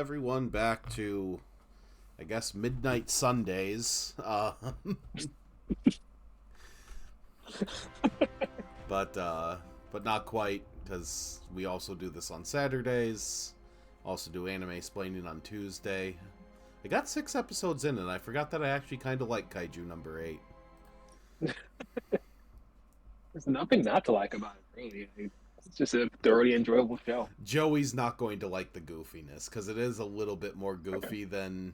everyone back to, I guess, midnight Sundays. But not quite, because we also do this on Saturdays. Also do anime explaining on Tuesday. I got 6 episodes in, and I forgot that I actually kind of like Kaiju number 8. There's nothing not to like about it, really. It's just a thoroughly enjoyable show. Joey's not going to like the goofiness, because it is a little bit more goofy than...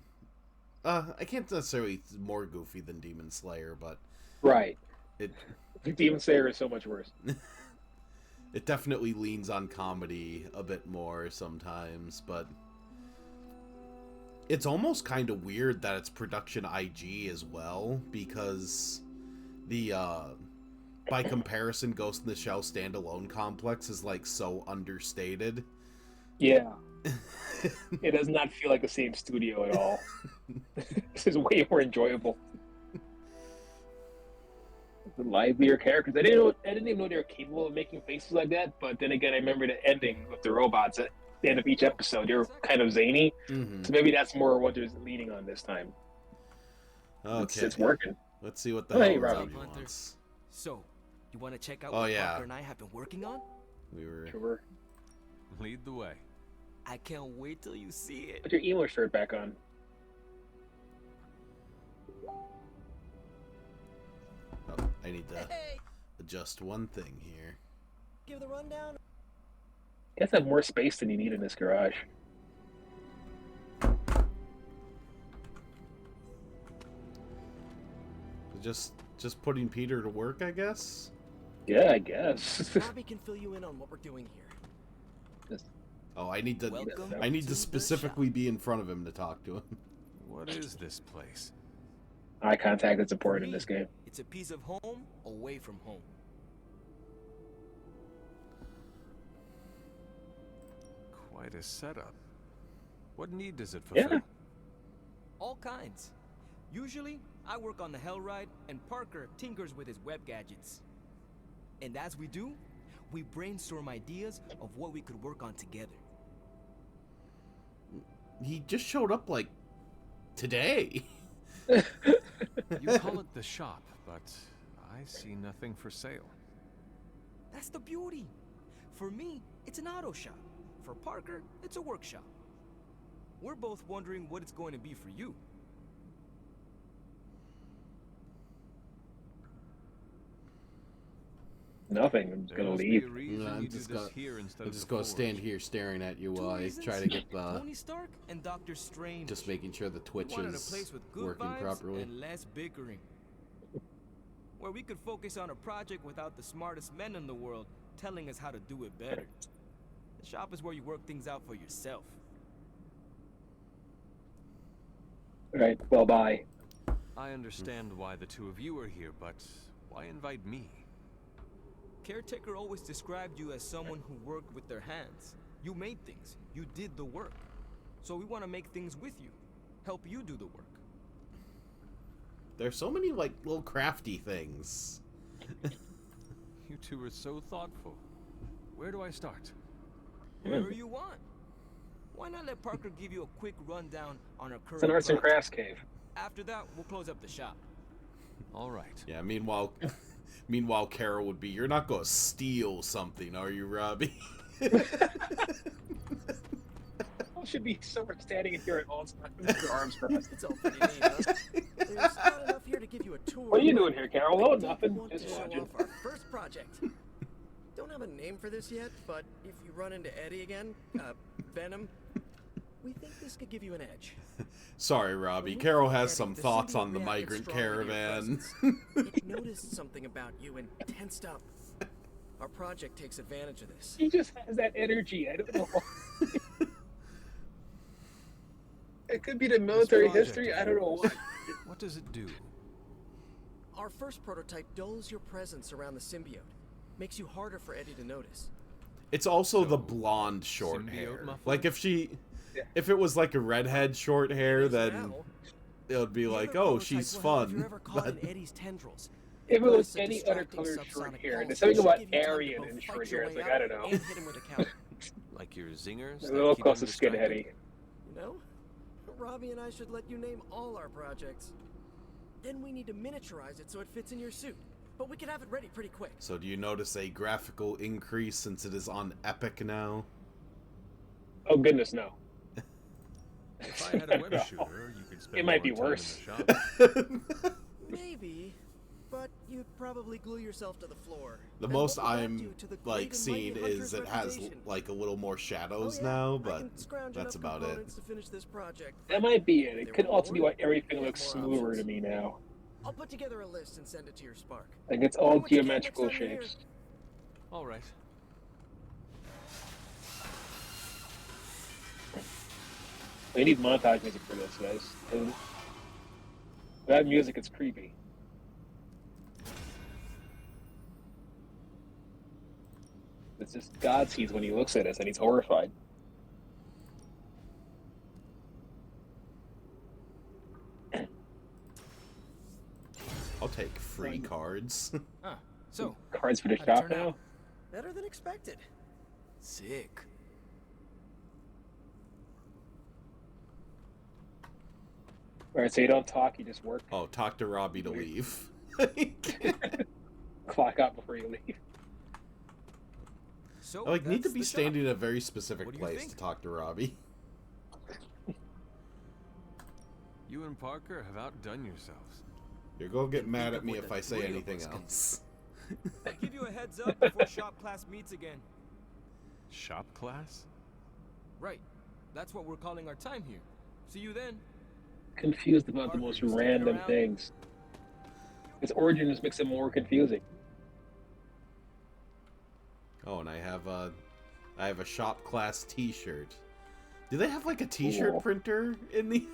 I can't necessarily more goofy than Demon Slayer, but... Right. It, Demon Slayer is so much worse. It definitely leans on comedy a bit more sometimes, but... It's almost kind of weird that it's production IG as well, because the, by comparison, Ghost in the Shell standalone complex is, like, so understated. Yeah. It does not feel like the same studio at all. This is way more enjoyable. The livelier characters. I didn't even know they were capable of making faces like that, but then again, I remember the ending with the robots at the end of each episode. They were kind of zany, so maybe that's more what they're leaning on this time. Okay. It's working. Let's see what the hell Robbie wants. So, you want to check out what Parker and I have been working on? We were... Sure. Lead the way. I can't wait till you see it. Put your emo shirt back on. Oh, I need to adjust one thing here. Give the rundown. You guys have more space than you need in this garage. Just putting Peter to work, I guess? Yeah, I guess. Robbie can fill you in on what we're doing here. Oh, I need to Welcome I need to to the specifically be in front of him to talk to him. What is this place? Eye contact is important For in me, this game. It's a piece of home away from home. Quite a setup. What need does it fulfill? Yeah. All kinds. Usually, I work on the Hell Ride, and Parker tinkers with his web gadgets. And as we do, we brainstorm ideas of what we could work on together. He just showed up, like, today. You call it the shop, but I see nothing for sale. That's the beauty. For me, it's an auto shop. For Parker, it's a workshop. We're both wondering what it's going to be for you. Nothing. I'm just There gonna must be a leave. reason I'm you do just this gonna- here instead I'm of just the going to stand forge. here staring at you Two while I reasons? try to get Tony Stark and Doctor Strange. just making sure the Twitch Wanted a is place with good working vibes properly. and less bickering. Where we could focus on a project without the smartest men in the world telling us how to do it better. The shop is where you work things out for yourself. Alright, well, bye. I understand why the two of you are here, but why invite me? Caretaker always described you as someone who worked with their hands. You made things. You did the work. So we want to make things with you. Help you do the work. There's so many, like, little crafty things. You two are so thoughtful. Where do I start? Wherever you want. Why not let Parker give you a quick rundown on our current It's an arts and project? crafts cave. After that, we'll close up the shop. All right. Yeah, meanwhile, Carol would be, you're not going to steal something, are you, Robbie? I should be someone standing in here at all times with your arms crossed. It's all pretty neat, huh? There's not enough here to give you a tour. What are you doing here, Carol? Oh, I did nothing. want to Just show watching. off our first project. Don't have a name for this yet, but if you run into Eddie again, Venom, we think this could give you an edge. Sorry, Robbie. When we Carol found has Eddie, some the thoughts symbiote on the reacted migrant strongly to your caravan. presence. It noticed something about you and tensed up. Our project takes advantage of this. He just has that energy. I don't know. It could be the military project history. of I don't know yours, what. What does it do? Our first prototype dulls your presence around the symbiote. Makes you harder for Eddie to notice. It's also So, the blonde short symbiote hair. muffler? Like, if it was like a redhead short hair, then Now, it would be the like, other oh, prototype she's will have if you're fun. ever caught But in Eddie's tendrils. If it Plus was a any other distracting color short subsonic hair, pulse there's that something should about give you time to Aryan both in fight short your hair. It's way like, out I don't know. and hit him with a counter. Like your zingers? A that little keep close to them distracted? skinheady. You know? Robbie and I should let you name all our projects. Then we need to miniaturize it so it fits in your suit. But we can have it ready pretty quick. So do you notice a graphical increase since it is on Epic now? Oh goodness, no. If I had a web shooter, you could spend It might more be time worse. in the shop. Maybe, but you'd probably glue yourself to the floor. The And most what would that I'm do to the great like and seeing mighty is Hunter's it has reputation? like a little more shadows Oh, yeah, now, I but can scrounge that's enough about it. components to finish this project. That might be it. It There could were also be more, why everything we looks have more smoother options. to me now. I'll put together a list and send it to your Spark. Like it's Tell all me what you can next geometrical time you're here. shapes. All right. We need montage music for this, guys. And that music is creepy. It's just God sees when he looks at us and he's horrified. I'll take free cards. Ah, so, Cards for the how'd it shop turn now? out? Better than expected. Sick. Alright, so you don't talk, you just work. Oh, talk to Robbie to leave. Clock out before you leave. So, I like need to that's be the shop. standing in a very specific What do you place think? to talk to Robbie. You and Parker have outdone yourselves. You're gonna get mad think at of me what if the I say three of anything us can do. else. I'll give you a heads up before shop class meets again. Shop class? Right. That's what we're calling our time here. See you then. Confused about the Parker, most you sticking random around? things. His origin just makes it more confusing. Oh, and I have a shop class T-shirt. Do they have like a T-shirt Cool. printer in the?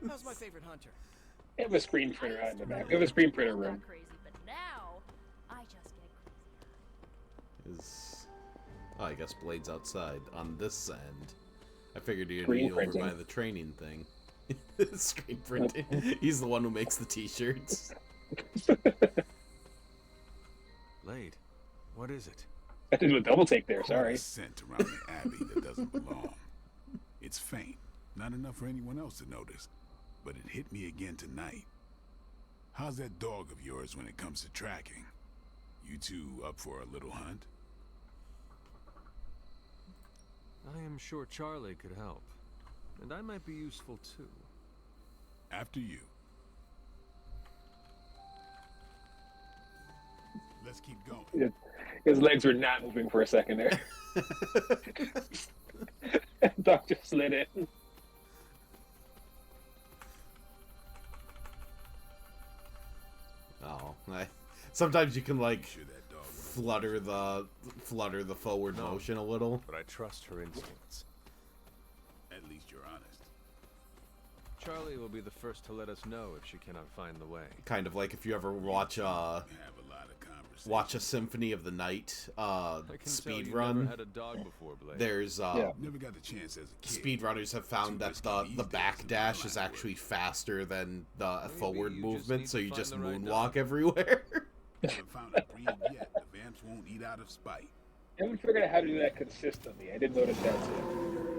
How's my favorite hunter? They have a screen printer out in the back. We have a screen printer room. Crazy, but now I just get crazy. Is oh, I guess Blade's outside on this end. I figured you'd Screen be over printing. by the training thing. Screen printing. He's the one who makes the T-shirts. Lade, what is it? I did a double take there, Caught sorry. a scent around the abbey that doesn't belong. It's faint, not enough for anyone else to notice, but it hit me again tonight. How's that dog of yours when it comes to tracking? You two up for a little hunt? I am sure Charlie could help. And I might be useful too. After you. Let's keep going. His legs were not moving for a second there. Dog just slid in. Oh, sometimes you can like Make sure that dog went flutter the forward No. motion a little. But I trust her instincts. At least you're honest. Charlie will be the first to let us know if she cannot find the way. Kind of like if you ever watch We have a lot of conversation. watch a Symphony of the Night I can speed tell you run. never had a dog before, Blade. There's Yeah. Never got the chance as a kid. speedrunners have found that the back dash is actually faster than the Maybe forward you just movement, need so to you find just the right moonwalk dog. everywhere. Haven't found a breed yet. The vamps won't eat out of spite. I haven't figured out how to do that consistently. I did notice that too.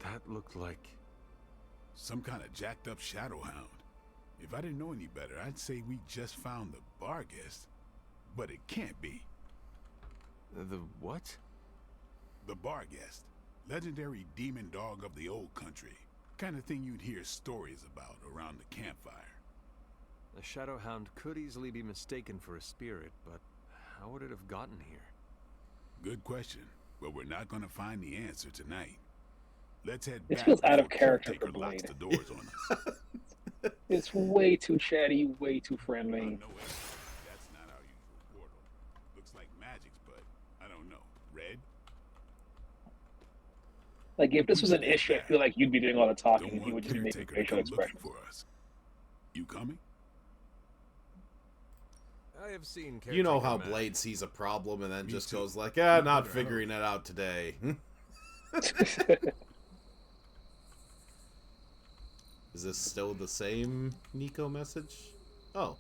That looked like... Some kind of jacked up shadow hound. If I didn't know any better, I'd say we just found the Barghest. But it can't be. The what? The Barghest. Legendary demon dog of the old country. Kind of thing you'd hear stories about around the campfire. A shadowhound could easily be mistaken for a spirit, but how would it have gotten here? Good question. But we're not going to find the answer tonight. Let's head This back feels out of before character Caretaker for locks Blade. the doors on us. It's way too chatty, way too I friendly. know it. That's not our usual portal. Looks like magic's, but I don't know. Red? Like, if this was an issue, I feel like you'd be doing all the talking Don't and he would want just be making Caretaker to facial come looking expressions. for us. You coming? I have seen You know Caretaker how Matt. Blade sees a problem and then Me just too. goes like, "Ah, You not better figuring it out today." Is this still the same Nico message? Oh.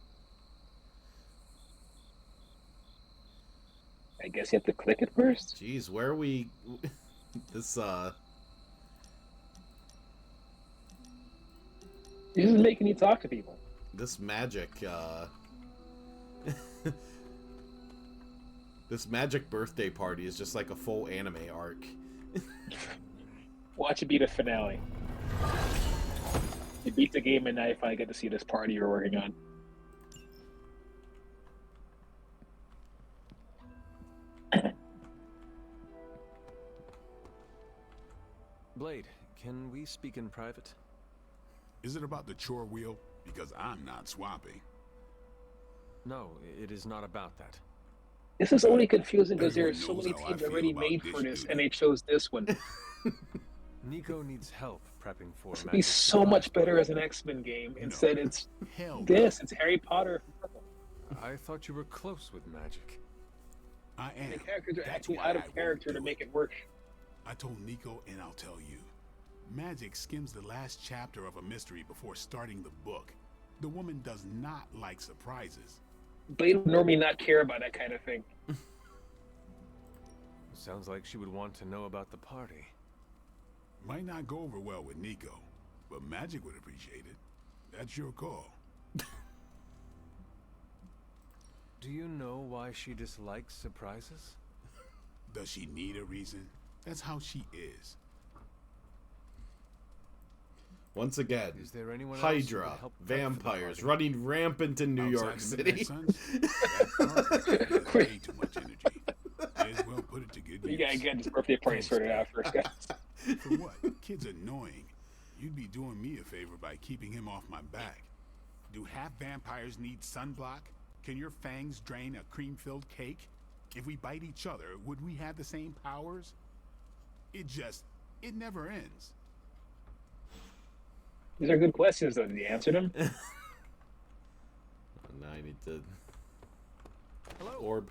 guess you have to click it first. Jeez, where are we? This This is making you talk to people. this magic this magic birthday party is just like a full anime arc. Watch it be the finale. You beat the game and now you finally get to see this party you're working on. Blade, can we speak in private? Is it about the chore wheel? Because I'm not swapping. No, it is not about that. This is only confusing because there are Everyone so knows many how I teams feel already about made this for this, dude. and they chose this one. Nico needs help prepping for This would be Magic so Surprise much better Party. as an X-Men game. Instead, it's Hell, this. It's Harry Potter. I thought you were close with magic. I am. The characters are That's acting why out of I won't character to do make it work. I told Nico, and I'll tell you. Magic skims the last chapter of a mystery before starting the book. The woman does not like surprises. Blade would normally not care about that kind of thing. Sounds like she would want to know about the party. Might not go over well with Nico, but Magic would appreciate it. That's your call. Do you know why she dislikes surprises? Does she need a reason? That's how she is. Once again, Is there anyone else who Hydra, would help prep for the vampires party? running rampant in New York Outside the City. Midnight Suns, that party has way too much energy. May as well put it to good You use. gotta get this birthday party sorted out first, guys. For what? Kid's annoying. You'd be doing me a favor by keeping him off my back. Do half vampires need sunblock? Can your fangs drain a cream-filled cake? If we bite each other, would we have the same powers? It never ends. These are good questions, though. Did you answer them? Now I need to Hello. orb.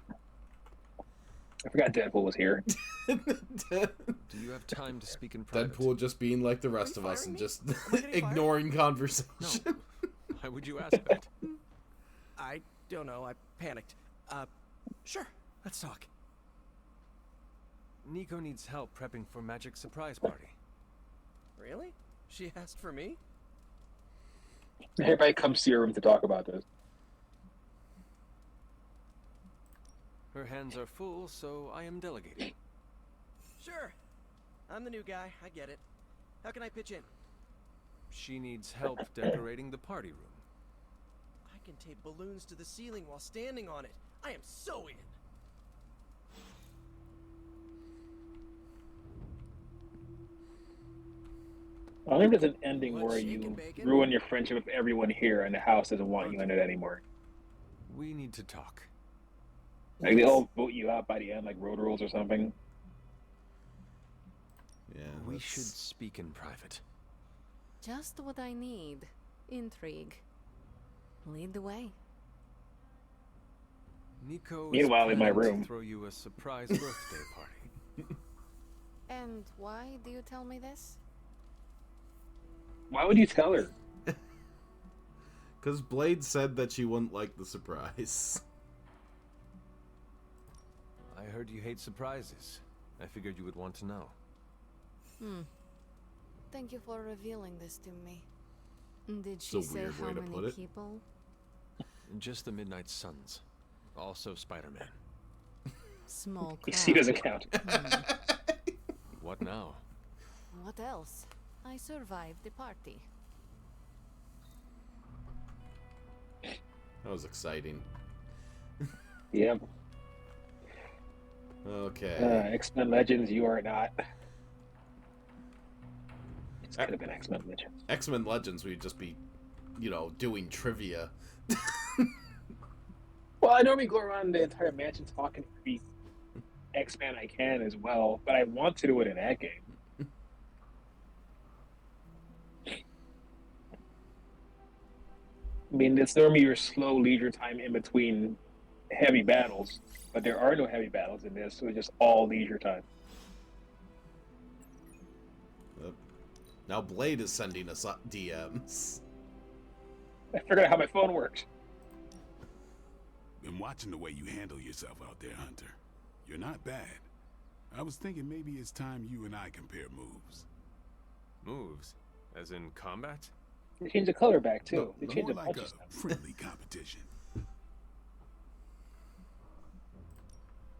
I forgot Deadpool was here. Do you have time to speak in private? Deadpool just being like the rest of us firing and me? just Am I getting fired? ignoring conversation. No. Why would you ask that? I don't know. I panicked. Sure. Let's talk. Nico needs help prepping for Magic Surprise Party. Really? She asked for me? Everybody comes to your room to talk about this. Her hands are full, so I am delegating. Sure. I'm the new guy. I get it. How can I pitch in? She needs help decorating the party room. I can tape balloons to the ceiling while standing on it. I am so in. I think there's an ending What, where shake you and bacon? ruin your friendship with everyone here, and the house doesn't want you in it anymore. We need to talk. Like they all vote you out by the end, like road rules or something. Yeah, We let's- should speak in private. Just what I need. Intrigue. Lead the way. Nico Meanwhile, is in my planning to room. throw you a surprise birthday party. And why do you tell me this? Why would you tell her? Because Blade said that she wouldn't like the surprise. I heard you hate surprises. I figured you would want to know. Thank you for revealing this to me. Did It's she a say weird how way to many put it. people? Just the Midnight Suns. Also Spider-Man. Small crowd. He doesn't count. What now? What else? I survived the party. That was exciting. Yeah. Okay. X-Men Legends, you are not. This could have been X-Men Legends. X-Men Legends, we'd just be, doing trivia. Well, I normally go around the entire mansion talking to every X-Men I can as well, but I want to do it in that game. I mean, it's normally your slow leisure time in between heavy battles, but there are no heavy battles in this, so it's just all leisure time. Now Blade is sending us DMs. I figured out how my phone works. Been watching the way you handle yourself out there, Hunter. You're not bad. I was thinking maybe it's time you and I compare moves. Moves? As in combat? They changed the color back too. No, They More changed the like a punches. friendly competition.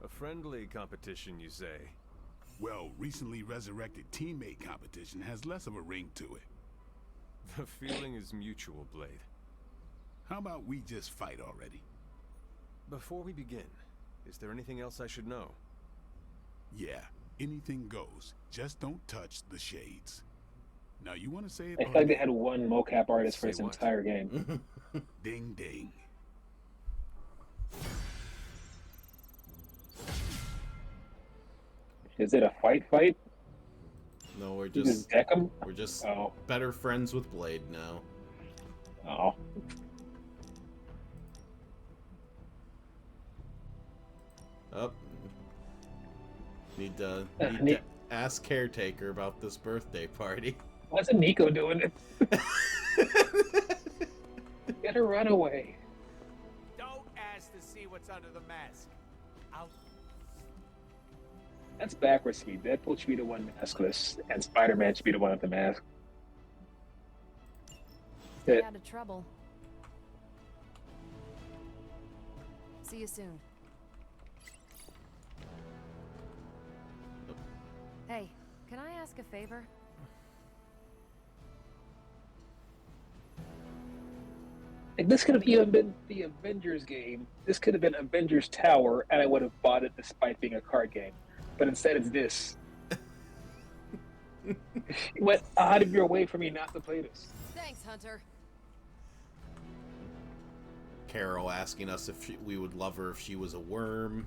A friendly competition, you say? Well, recently resurrected teammate competition has less of a ring to it. The feeling is mutual, Blade. How about we just fight already? Before we begin, is there anything else I should know? Yeah, anything goes. Just don't touch the shades. Now you want to say it? I feel like they had one mocap artist for Say this what? entire game. Ding ding. Is it a fight? No, we're You just just deck them? we're just Oh, better friends with Blade now. oh. Up. Need to Ne- ask caretaker about this birthday party. Why's Nico doing it? Get her run away. Don't ask to see what's under the mask. I'll That's backwards to me. Deadpool should be the one maskless, and Spider-Man should be the one with the mask. Stay It, out of trouble. See you soon. Hey, can I ask a favor? like, this could have even been the Avengers game. This could have been Avengers Tower, and I would have bought it despite being a card game. But instead, it's this. You went out of your way for me not to play this. Thanks, Hunter. Carol asking us if we would love her if she was a worm.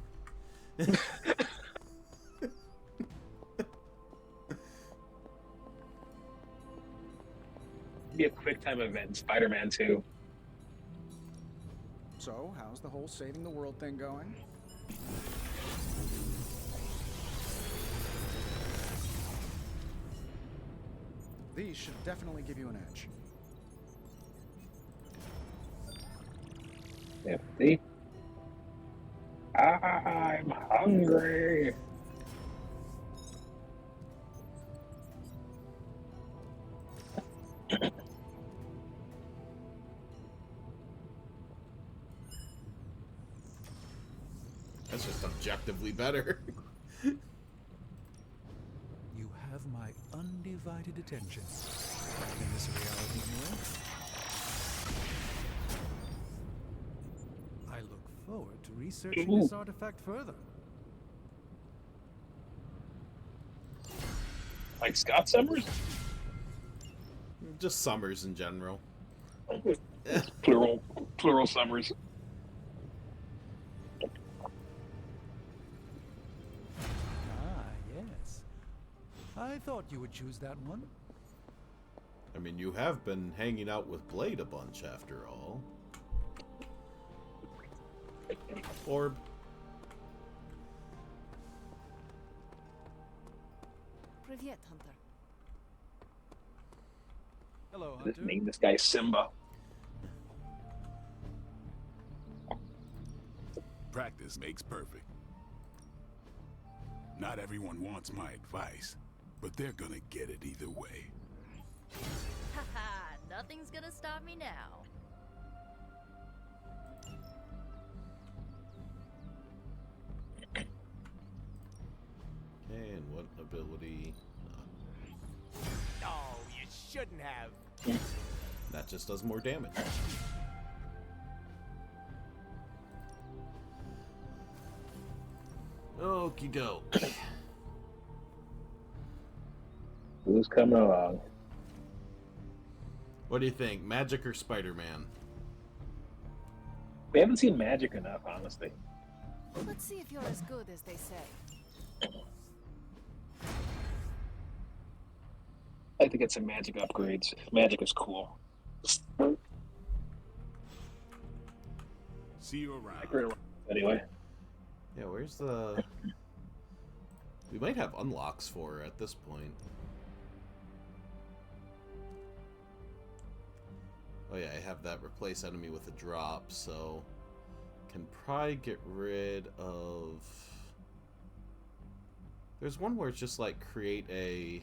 Be a quick time event, Spider-Man 2. So, how's the whole saving the world thing going? These should definitely give you an edge. 50. I'm hungry. That's just objectively better. You have my undivided attention in this reality here. I look forward to researching this artifact further. Like Scott Summers? Just Summers in general. Plural Summers. Ah, yes. I thought you would choose that one. I mean, you have been hanging out with Blade a bunch after all. Or Привет, Hunter. Hello, Let's Hunter. name this guy Simba. Practice makes perfect. Not everyone wants my advice, but they're gonna get it either way. Haha, nothing's gonna stop me now. okay, and what ability? No, you shouldn't have. That just does more damage. Okie doke. Who's coming along? What do you think, Magic or Spider-Man? We haven't seen Magic enough, honestly. Let's see if you're as good as they say. I'd like to get some Magic upgrades. Magic is cool. See you around. I agree. Anyway, Yeah, where's the... We might have unlocks for her at this point. Oh yeah, I have that replace enemy with a drop, so... Can probably get rid of... There's one where it's just like create a...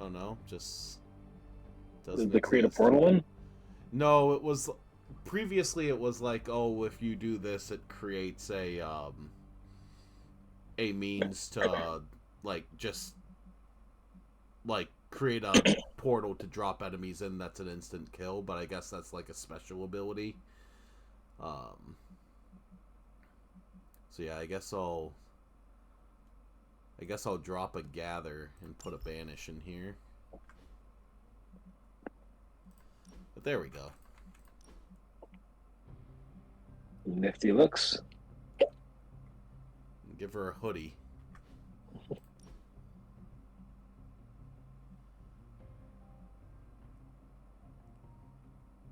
Oh no, just doesn't The create a exist. portal one? No, it was previously it was like, oh, if you do this, it creates a means to like just like create a portal to drop enemies in. That's an instant kill, but I guess that's like a special ability. So yeah, I guess I'll drop a gather and put a banish in here. But there we go. Nifty looks. Give her a hoodie.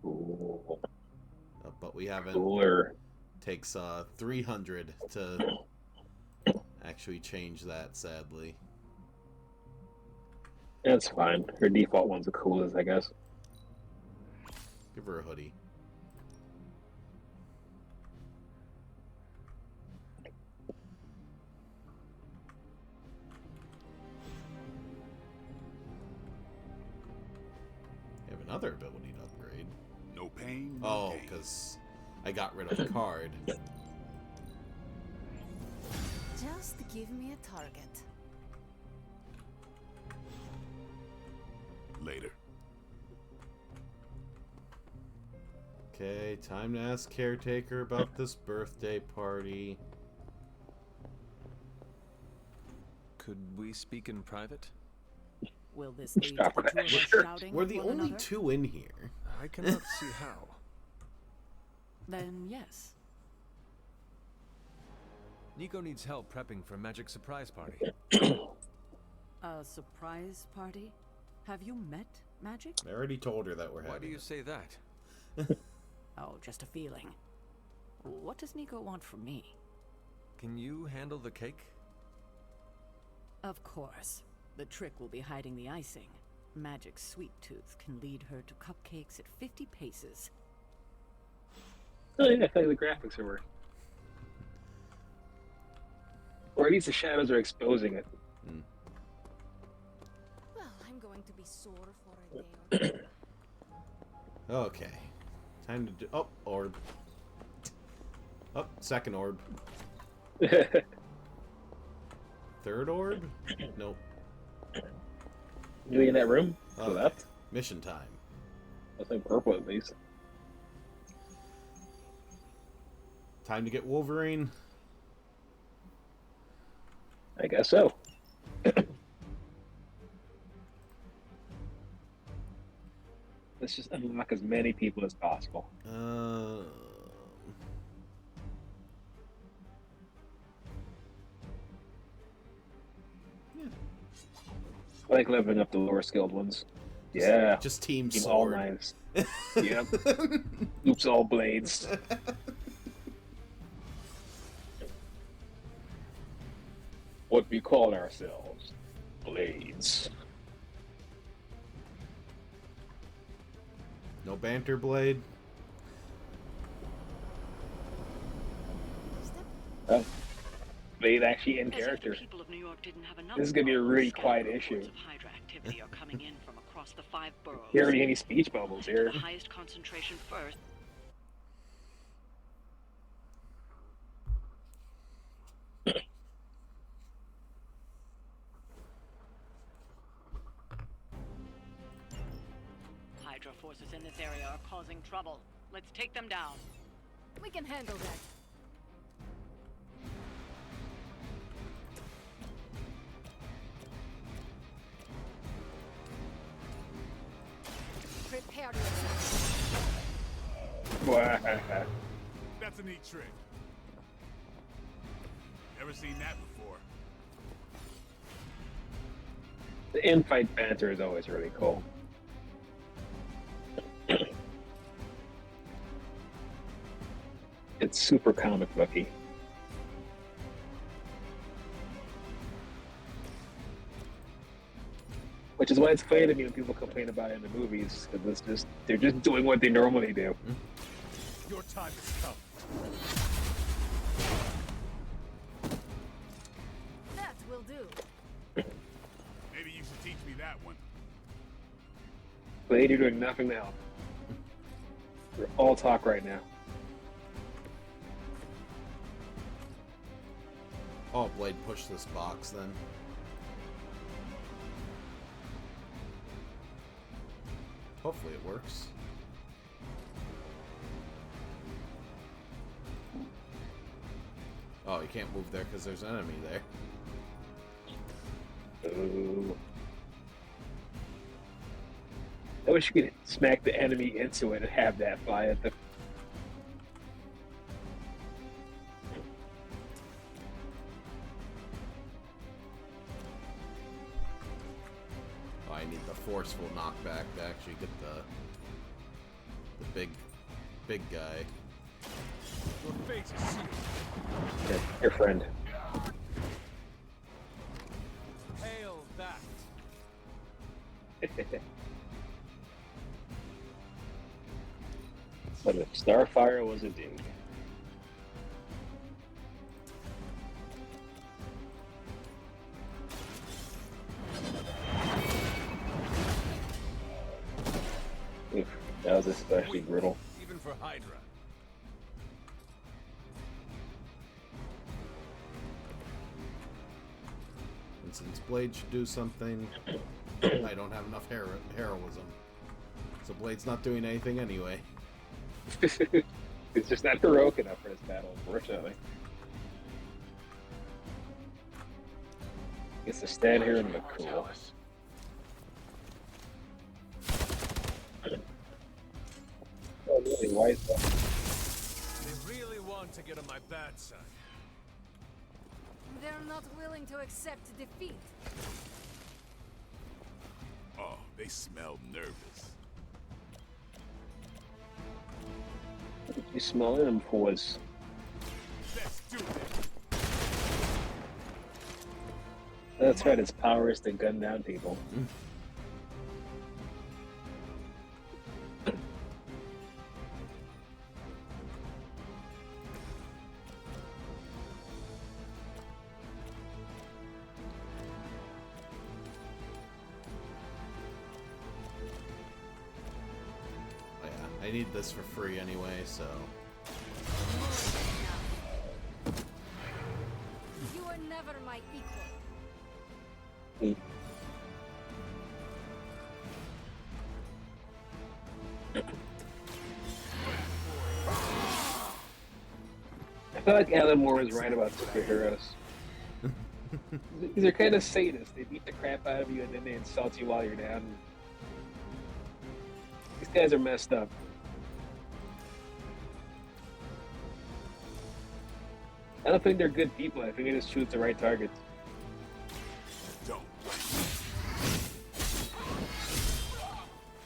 Ooh. But we haven't. Cooler. Takes 300 to actually change that, sadly. That's fine. Her default one's the coolest, I guess. Give her a hoodie. You have another ability to upgrade. No pain, no Oh, gain. because I got rid of a card. Just give me a target. Later. Okay, time to ask Caretaker about this birthday party. Could we speak in private? Will this lead to the two of us shouting We're at the one only another? two in here. I cannot see how. Then yes. Nico needs help prepping for Magic Surprise Party. A surprise party? Have you met Magic? I already told her that we're Why having do you it. say that? Oh, just a feeling. What does Nico want from me? Can you handle the cake? Of course. The trick will be hiding the icing. Magic's sweet tooth can lead her to cupcakes at 50 paces. Oh yeah, I feel like the graphics are working. Or at least the shadows are exposing it. Well, I'm going to be sore for a day or two. Okay. Time to do... Oh, orb. Oh, second orb. Third orb? Nope. You in that room? To Oh, the left? mission time. That's like purple at least. Time to get Wolverine. I guess so. Let's just unlock as many people as possible. I like leveling up the lower skilled ones. Yeah. Just team Team sword. all knives. Yep. Oops, all blades. What we call ourselves, blades. No banter blade. Blade actually in character. People of New York didn't have enough. This is gonna be a really quiet issue. Of Hydra activity are coming in from across the 5 boroughs. Hearing any speech bubbles here. The highest concentration first. Hydra forces in this area are causing trouble. Let's take them down. We can handle that. Prepare yourself. That's a neat trick. Never seen that before. The in-fight banter is always really cool. It's super comic booky. Which is why it's funny to me when people complain about it in the movies, because they're just doing what they normally do. Your time has come. That will do. Maybe you should teach me that one. Blade, you're doing nothing now. We're all talk right now. Oh, Blade, push this box then. Hopefully it works. Oh, you can't move there because there's an enemy there. Ooh. I wish you could smack the enemy into it and have that fly at the. Oh, I need the forceful knockback to actually get the big guy. Your fate is sealed. Yeah, your friend. Hail that. But if Starfire was a dude. Oof, that was especially brutal. Even for Hydra. And since Blade should do something, I don't have enough heroism. So Blade's not doing anything anyway. It's just not heroic enough for this battle, unfortunately. Gets to stand here and look cool. Oh, really? Why is that? They really want to get on my bad side. They're not willing to accept defeat. Oh, they smell nervous. What did you smell him for? Was Let's do it. that's right. His power is to gun down people. I need this for free anyway, so. You were never my equal. I feel like Alan Moore is right about superheroes. These are kind of sadists. They beat the crap out of you and then they insult you while you're down. These guys are messed up. I don't think they're good people. I think they just choose the right targets. Don't.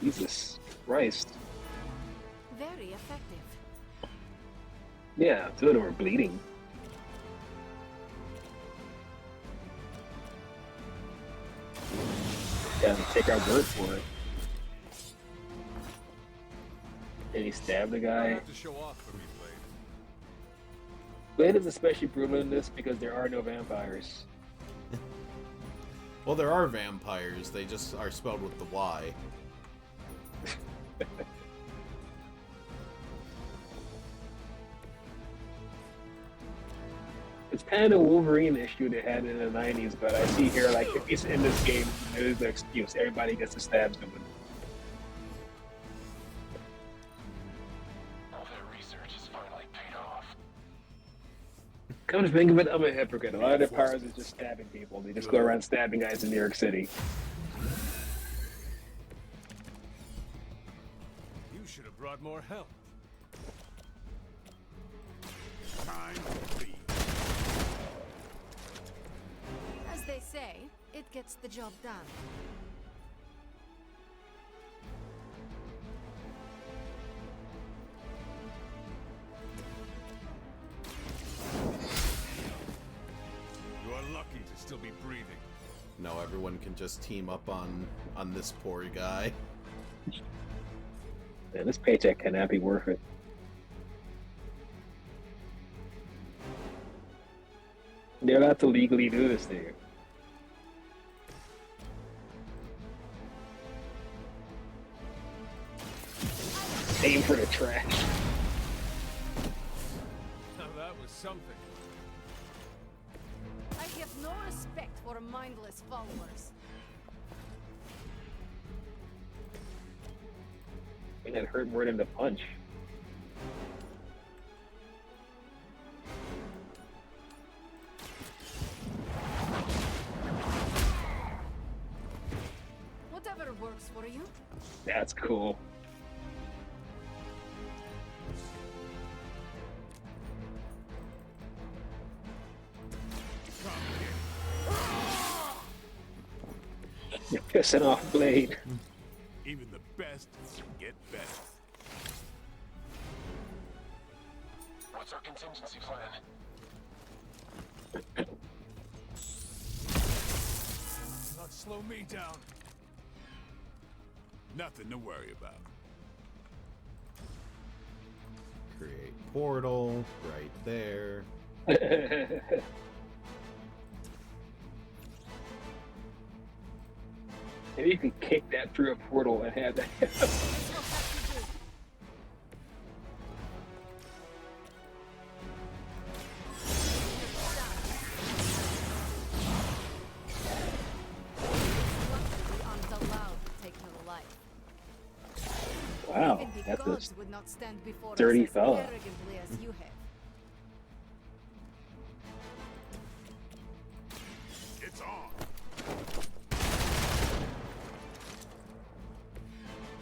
Jesus Christ. Very effective. Yeah, two of them were bleeding. Yeah, take our word for it. And he stabbed the You guy. have to show off for me, Blade. Blade is especially brutal in this because there are no vampires. Well, there are vampires. They just are spelled with the Y. It's kind of a Wolverine issue they had in the 90s, but I see here, like, if he's in this game, there's the excuse. Everybody gets to stab someone. All their research has finally paid off. Come to think of it, I'm a hypocrite. A lot of their powers is just stabbing people. They just go around stabbing guys in New York City. You should have brought more help. Time to leave. As they say, it gets the job done. You are lucky to still be breathing. No, everyone can just team up on this poor guy. Man, this paycheck cannot be worth it. They're allowed to legally do this thing. Aim for the trash. Now that was something. I have no respect for mindless followers. I think that hurt more than the punch. Whatever works for you. That's cool. You're pissing off Blade. Even the best get better. What's our contingency plan? Not slow me down. Nothing to worry about. Create portal right there. Maybe you can kick that through a portal and have that. Wow, that's a dirty fella. It's on.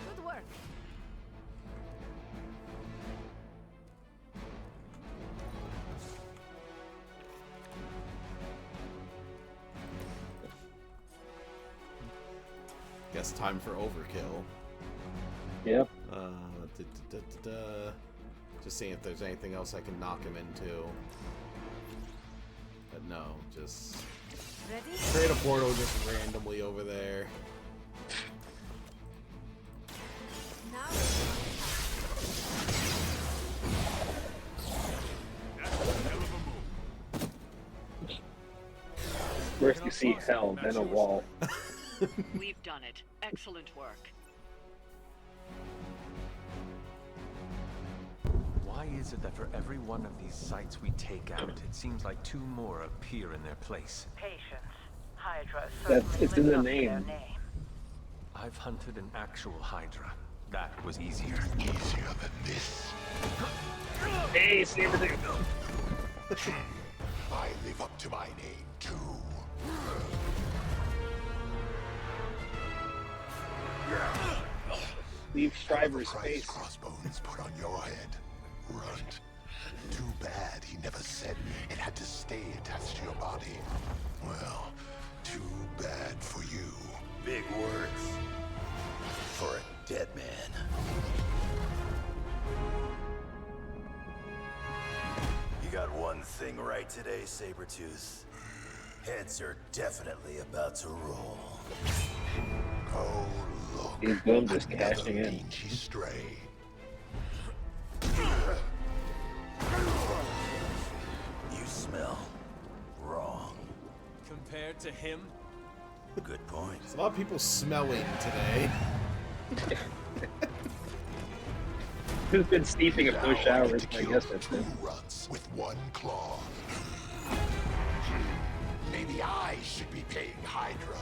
Good work. Guess time for overkill. Yep. Just seeing if there's anything else I can knock him into. But no, just create a portal just randomly over there. First you see hell, then a wall. We've done it. Excellent work. Why is it that for every one of these sites we take out, it seems like two more appear in their place? Patience. Hydra It's in the name. I've hunted an actual Hydra. That was easier. Easier than this. Hey, Sabretooth. I live up to my name, too. Leave Shriver's face. Crossbones put on your head. Runt. Too bad he never said it had to stay attached to your body. Well, too bad for you. Big words. For a dead man. You got one thing right today, Sabretooth. Heads are definitely about to roll. Oh, look. These bums just cashing in. Mangy stray. You smell wrong. Compared to him? Good point. There's a lot of people smelling today. Who's been steeping up those showers? I guess that's it. Runts with one claw. Maybe I should be paying Hydra.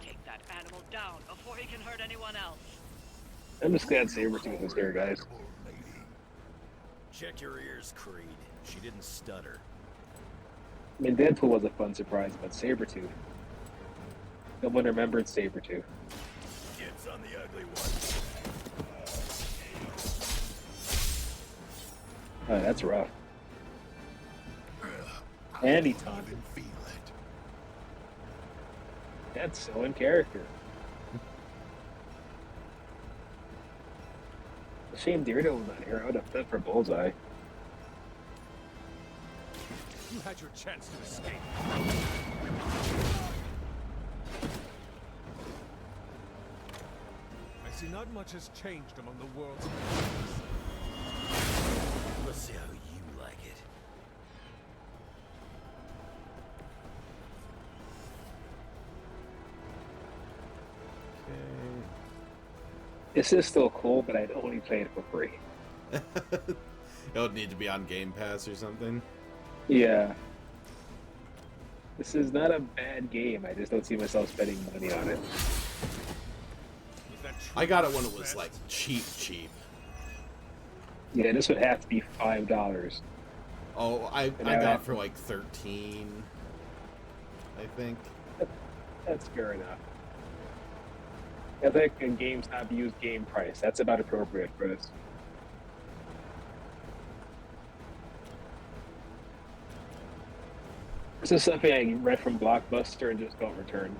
Take that animal down before he can hurt anyone else. I'm just glad Sabretooth was here, guys. Check your ears, Creed. She didn't stutter. I mean, Deadpool was a fun surprise, but Sabretooth. No one remembered Sabretooth. Gets on the ugly one. Oh, that's rough. And he taunted. That's so in character. Shame Daredevil's not here. I would have bet for Bullseye. You had your chance to escape. See, not much has changed among the world's. Let's see how you like it. This is still cool, but I'd only play it for free. It would need to be on Game Pass or something. Yeah. This is not a bad game. I just don't see myself spending money on it. I got it when it was like cheap. Yeah, this would have to be $5. Oh, I got it for like 13, I think. That's fair enough. I think a GameStop used game price. That's about appropriate for this. This is something I read from Blockbuster and just don't return.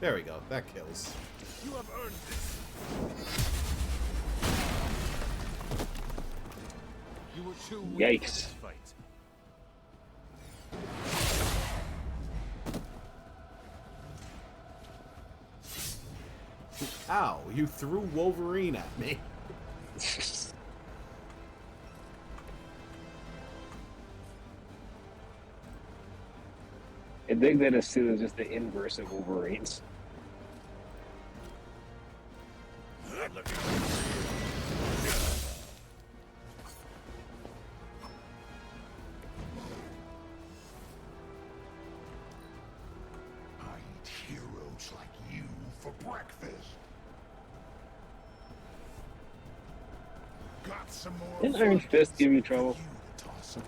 There we go. That kills. You have earned this. You were too weak Yikes. for this fight. Ow, you threw Wolverine at me. I think that Asu is just the inverse of Wolverines. I eat heroes like you for breakfast. Got some more. Didn't Iron Fist give you trouble? to toss around.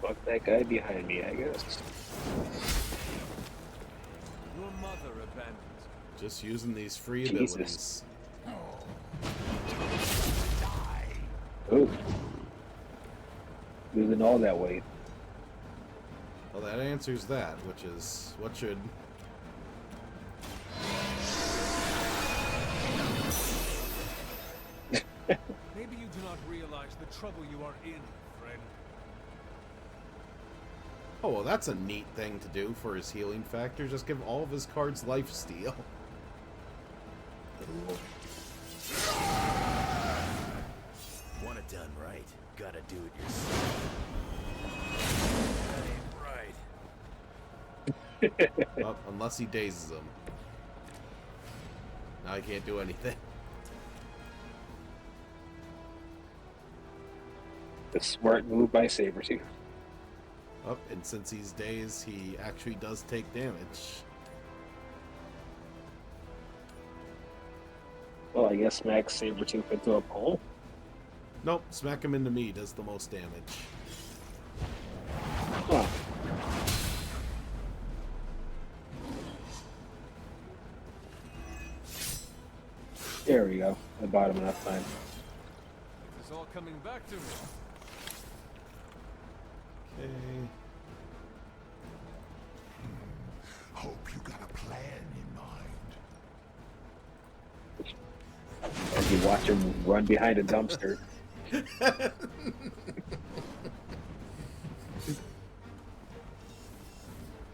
Fuck that guy behind me, I guess. Your mother abandoned. Just using these free Jesus. abilities. Ooh. Losing all that weight. Well, that answers that, which is what should... Maybe you do not realize the trouble you are in, friend. Oh, well, that's a neat thing to do for his healing factor. Just give all of his cards life steal. Want it done right, gotta do it yourself. That ain't right. Well, unless he dazes him. Now I can't do anything. The smart move by Sabretooth. Oh, and since he's dazed, he actually does take damage. Well, I guess smack Sabretooth into a pole. Nope, smack him into me does the most damage. Huh. There we go. I bought him enough time. It is all coming back to me. Okay. Hope you got a plan in mind. As you watch him run behind a dumpster.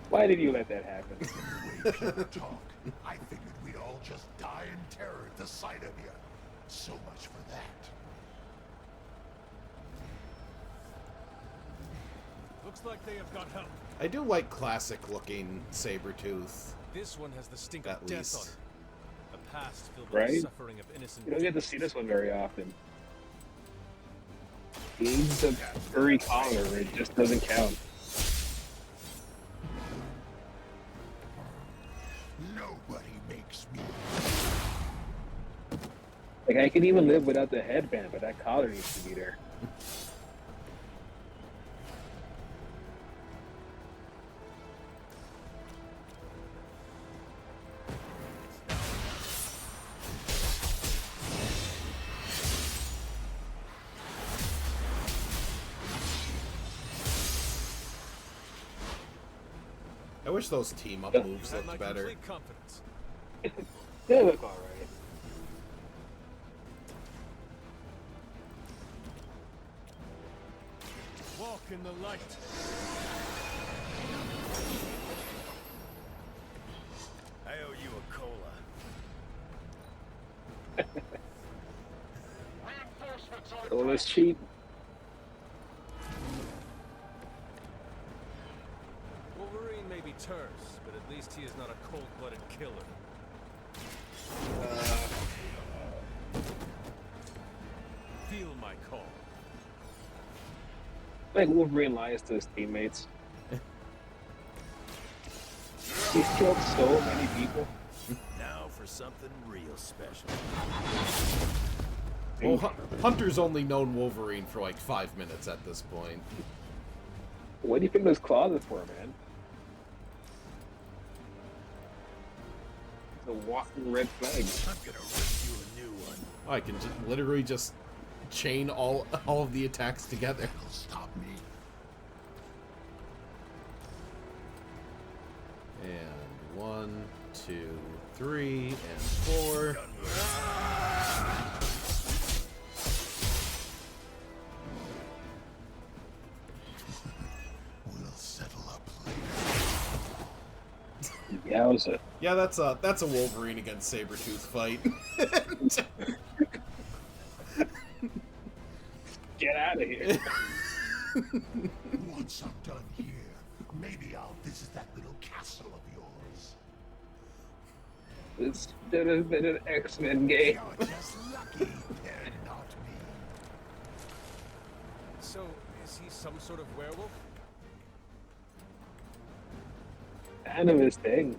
Why did you let that happen? The way people talk, I figured we'd all just die in terror at the sight of you. So much for that. Looks like they have got help. I do like classic-looking Sabretooth. This one has the stink At of death least. on it. A past filled with Right? the suffering of innocent. You don't get to see this one very often. He needs a furry collar, it just doesn't count. Nobody makes me. Like, I could even live without the headband, but that collar needs to be there. wish those team-up moves looked better. They look alright. Walk in the light. I owe you a cola. Cola's cheap. Wolverine may be terse, but at least he is not a cold-blooded killer. Feel my call. Like Wolverine lies to his teammates. He's killed so many people. Now for something real special. Well, Hunter's only known Wolverine for like 5 minutes at this point. What do you think those claws are for, man? The walking red flag. I'm gonna rip you a new one. I can literally just chain all of the attacks together. That'll stop me. And 1, 2, 3, and 4. We'll settle up later. Yowza. Yeah, that's a Wolverine against Sabretooth fight. Get out of here. Once I'm done here, maybe I'll visit that little castle of yours. This should have been an X-Men game. You're just lucky they're not me. So, is he some sort of werewolf? Kind of his thing.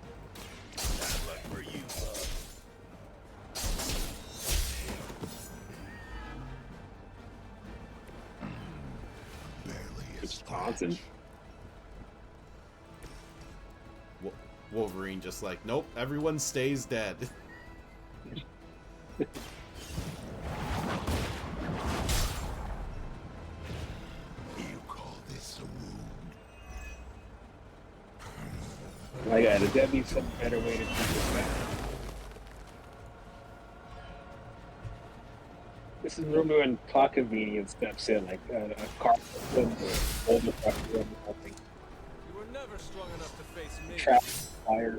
Bad luck for you, bud. Barely a Wisconsin. Wolverine just like, nope, everyone stays dead. You call this a wound? My God, does that mean some better way to keep this back? This is remember when plot convenience steps in, like a car older truck or something. You were never strong enough to face me. Trap fire.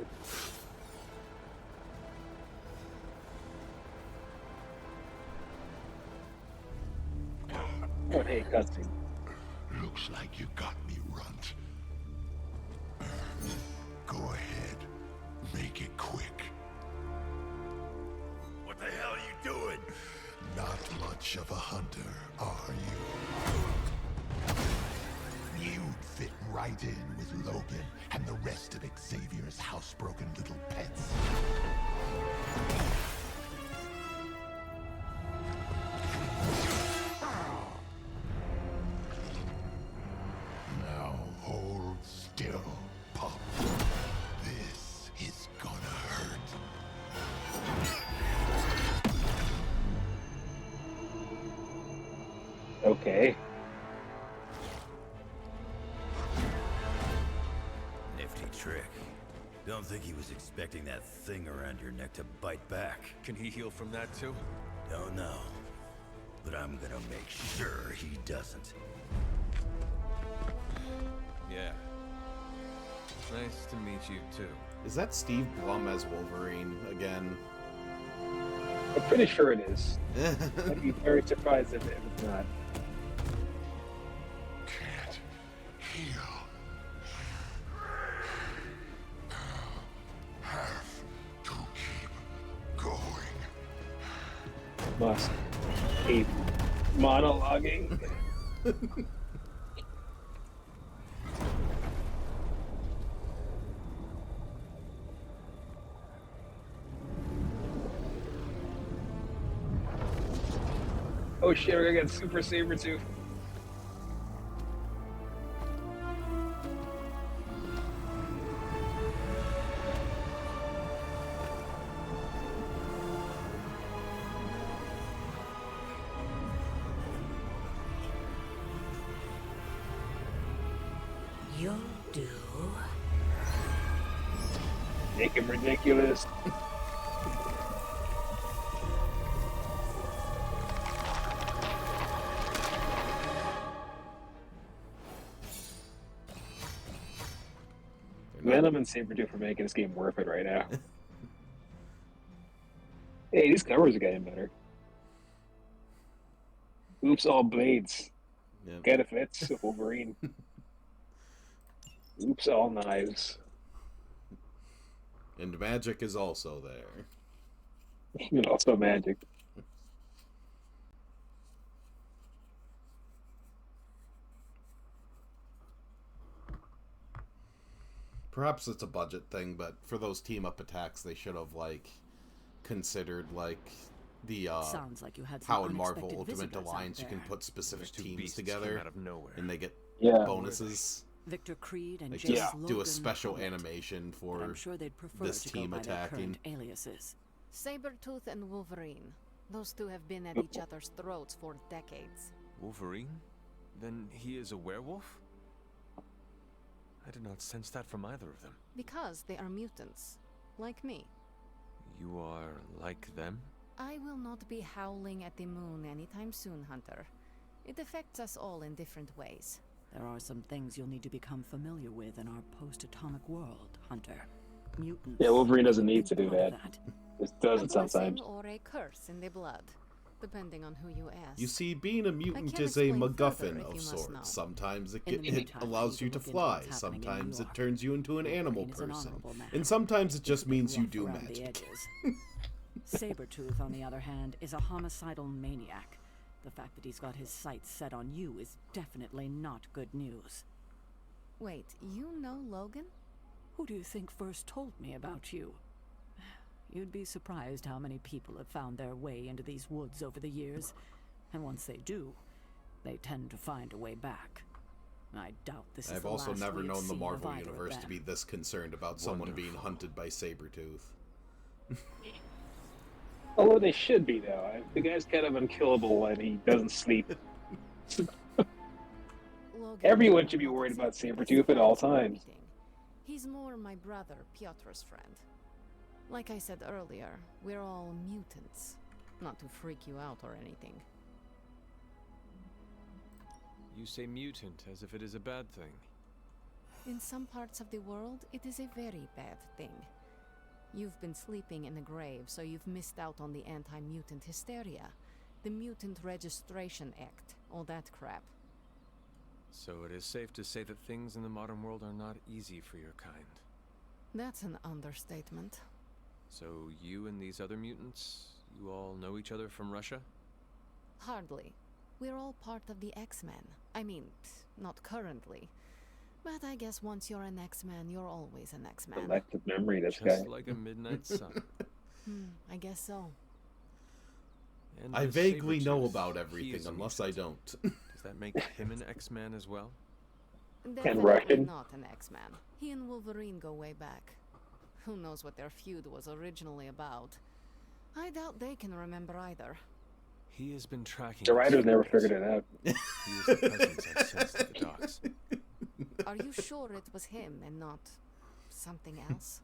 Oh, hey, cutscene. Looks like you got me, Runt. Go ahead. Make it quick. What the hell are you doing? Not much of a hunter, are you? You'd fit right in with Logan and the rest of Xavier's housebroken little pets. Now hold still, Pop. This is gonna hurt. Okay. Nifty trick. Don't think he was expecting that thing around your neck to bite back. Can he heal from that too? Don't know. But I'm gonna make sure he doesn't. Yeah. Nice to meet you too. Is that Steve Blum as Wolverine again? I'm pretty sure it is. I'd be very surprised if it's not. Can't heal. Have to keep going. Must keep monologuing. Oh shit, we're gonna get Super Sabretooth. You'll do. Make him ridiculous. Venom and Sabretooth are making this game worth it right now. Hey, these covers are getting better. Oops, all blades. Yep. Get it fits, Wolverine. Oops, all knives. And magic is also there. And also magic. Perhaps it's a budget thing, but for those team-up attacks, they should have, like, considered, like, the, Sounds like you had some how in Marvel unexpected Ultimate visitors out Alliance you can there. put specific Those two teams beasts together, came out of nowhere. and they get Yeah. bonuses. Victor Creed and Like, James just do a Logan special Hammett. animation But for I'm sure they'd prefer this to team go by their attacking. current aliases. Sabretooth and Wolverine. Those two have been at each other's throats for decades. Wolverine? Then he is a werewolf? I did not sense that from either of them. Because they are mutants. Like me. You are like them? I will not be howling at the moon anytime soon, Hunter. It affects us all in different ways. There are some things you'll need to become familiar with in our post-atomic world, Hunter. Mutants. Yeah, Wolverine doesn't need to do Part of that. It doesn't A blessing sometimes. or a curse in the blood, depending on who you ask. You see, being a mutant can is a explain further MacGuffin if of you must know. sorts. Sometimes In the it meantime, I allows need you to to look into fly, what's happening in sometimes New it York. turns you into an animal Wolverine is an person, honorable man. and sometimes it just He's a bit means you rough do around the magic. edges. Sabretooth, on the other hand, is a homicidal maniac. The fact that he's got his sights set on you is definitely not good news. Wait, you know Logan? Who do you think first told me about you? You'd be surprised how many people have found their way into these woods over the years. And once they do, they tend to find a way back. I doubt this is I've the also last never we've known the seen Marvel of either of Universe to them. be this concerned about someone being Wonderful. hunted by Sabretooth. Although they should be, though. The guy's kind of unkillable and he doesn't sleep. Logan Everyone should be worried about Sabretooth at all times. He's more my brother, Piotr's friend. Like I said earlier, we're all mutants. Not to freak you out or anything. You say mutant as if it is a bad thing. In some parts of the world, it is a very bad thing. You've been sleeping in a grave, so you've missed out on the anti-mutant hysteria, the Mutant Registration Act, all that crap. So it is safe to say that things in the modern world are not easy for your kind. That's an understatement. So you and these other mutants, you all know each other from Russia? Hardly. We're all part of the X-Men. I mean, not currently. But I guess once you're an X-Man, you're always an X-Man. Collective memory, this guy. Just like a midnight sun. I guess so. And I this vaguely know Sabretooth, about he everything, is a unless I mutant. don't. Does that make him an X-Man as well? Definitely Russian. not an X-Man. He and Wolverine go way back. Who knows what their feud was originally about? I doubt they can remember either. He has been tracking The us writers for never years. figured it out. He was the presence I sensed at the docks. Are you sure it was him and not something else?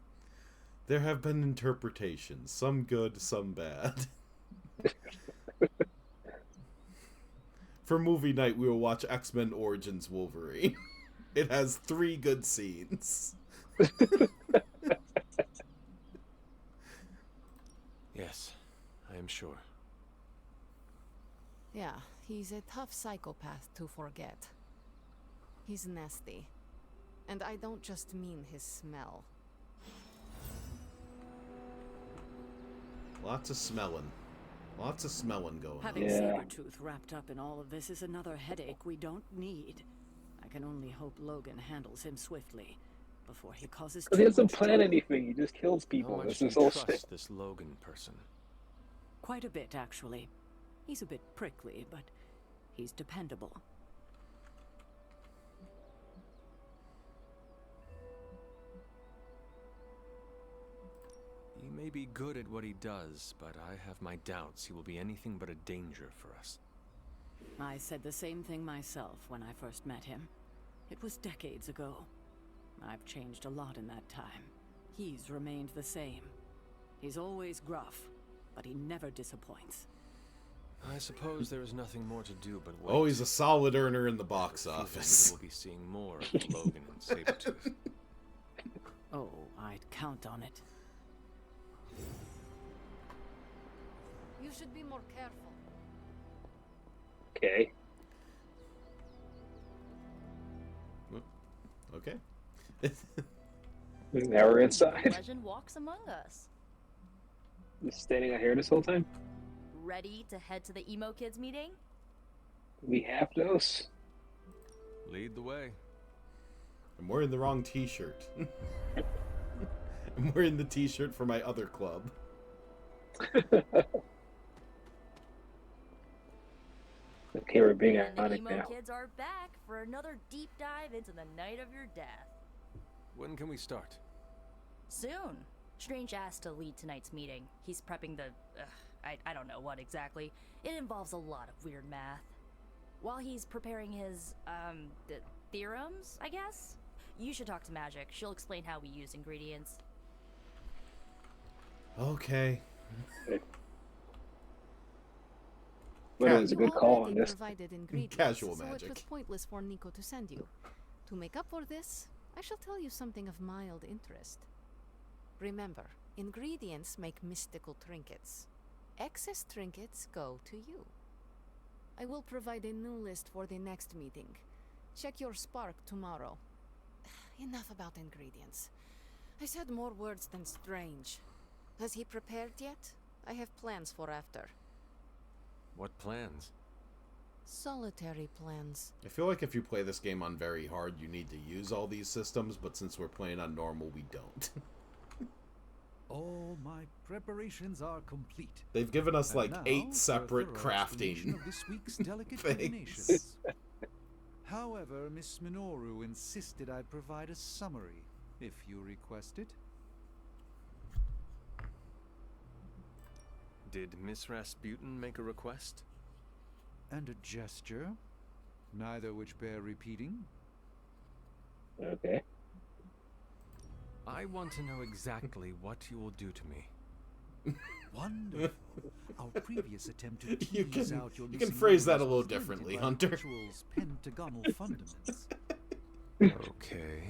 There have been interpretations, some good, some bad. For movie night, we will watch X-Men Origins Wolverine. It has 3 good scenes. Yes, I am sure. Yeah, he's a tough psychopath to forget. He's nasty. And I don't just mean his smell. Lots of smelling. Lots of smelling going on. Having Sabretooth wrapped up in all of this is another headache we don't need. I can only hope Logan handles him swiftly before he causes Because he too doesn't much plan trouble. anything, he just kills How people. much This do is you all trust this Logan person? Quite a bit, actually. He's a bit prickly, but he's dependable. He may be good at what he does, but I have my doubts he will be anything but a danger for us. I said the same thing myself when I first met him. It was decades ago. I've changed a lot in that time. He's remained the same. He's always gruff, but he never disappoints. I suppose there is nothing more to do but wait. Oh, he's a solid earner in the box I have a feeling office. We'll be seeing more of Logan and Sabretooth. Oh, I'd count on it. You should be more careful. Okay. Okay. Now we're inside. Legend walks among us. Just standing out here this whole time. Ready to head to the emo kids meeting? We have those. Lead the way. I'm wearing the wrong t-shirt. I'm wearing the t-shirt for my other club. Okay, we're being And the ironic emo now. kids are back for another deep dive into the night of your death. When can we start? Soon. Strange asked to lead tonight's meeting. He's prepping the... I don't know what exactly. It involves a lot of weird math. While he's preparing his, the theorems, I guess? You should talk to Magic. She'll explain how we use ingredients. Okay. Well, it was a good call on You this. provided ingredients, Casual so magic. it was pointless for Nico to send you. To make up for this, I shall tell you something of mild interest. Remember, ingredients make mystical trinkets. Excess trinkets go to you. I will provide a new list for the next meeting. Check your spark tomorrow. Enough about ingredients. I said more words than strange. Has he prepared yet? I have plans for after. What plans? Solitary plans. I feel like if you play this game on very hard, you need to use all these systems, but since we're playing on normal, we don't. All my preparations are complete. They've given us And like now 8 for a separate thorough explanation crafting of this week's delicate things. combinations. However, Miss Minoru insisted I provide a summary, if you request it. Did Miss Rasputin make a request? And a gesture, neither which bear repeating. Okay. I want to know exactly what you will do to me. Wonderful. Our previous attempt to You tease can- out your you can missing phrase that a members little was limited differently, by Hunter. ritual's pentagonal fundaments. Okay.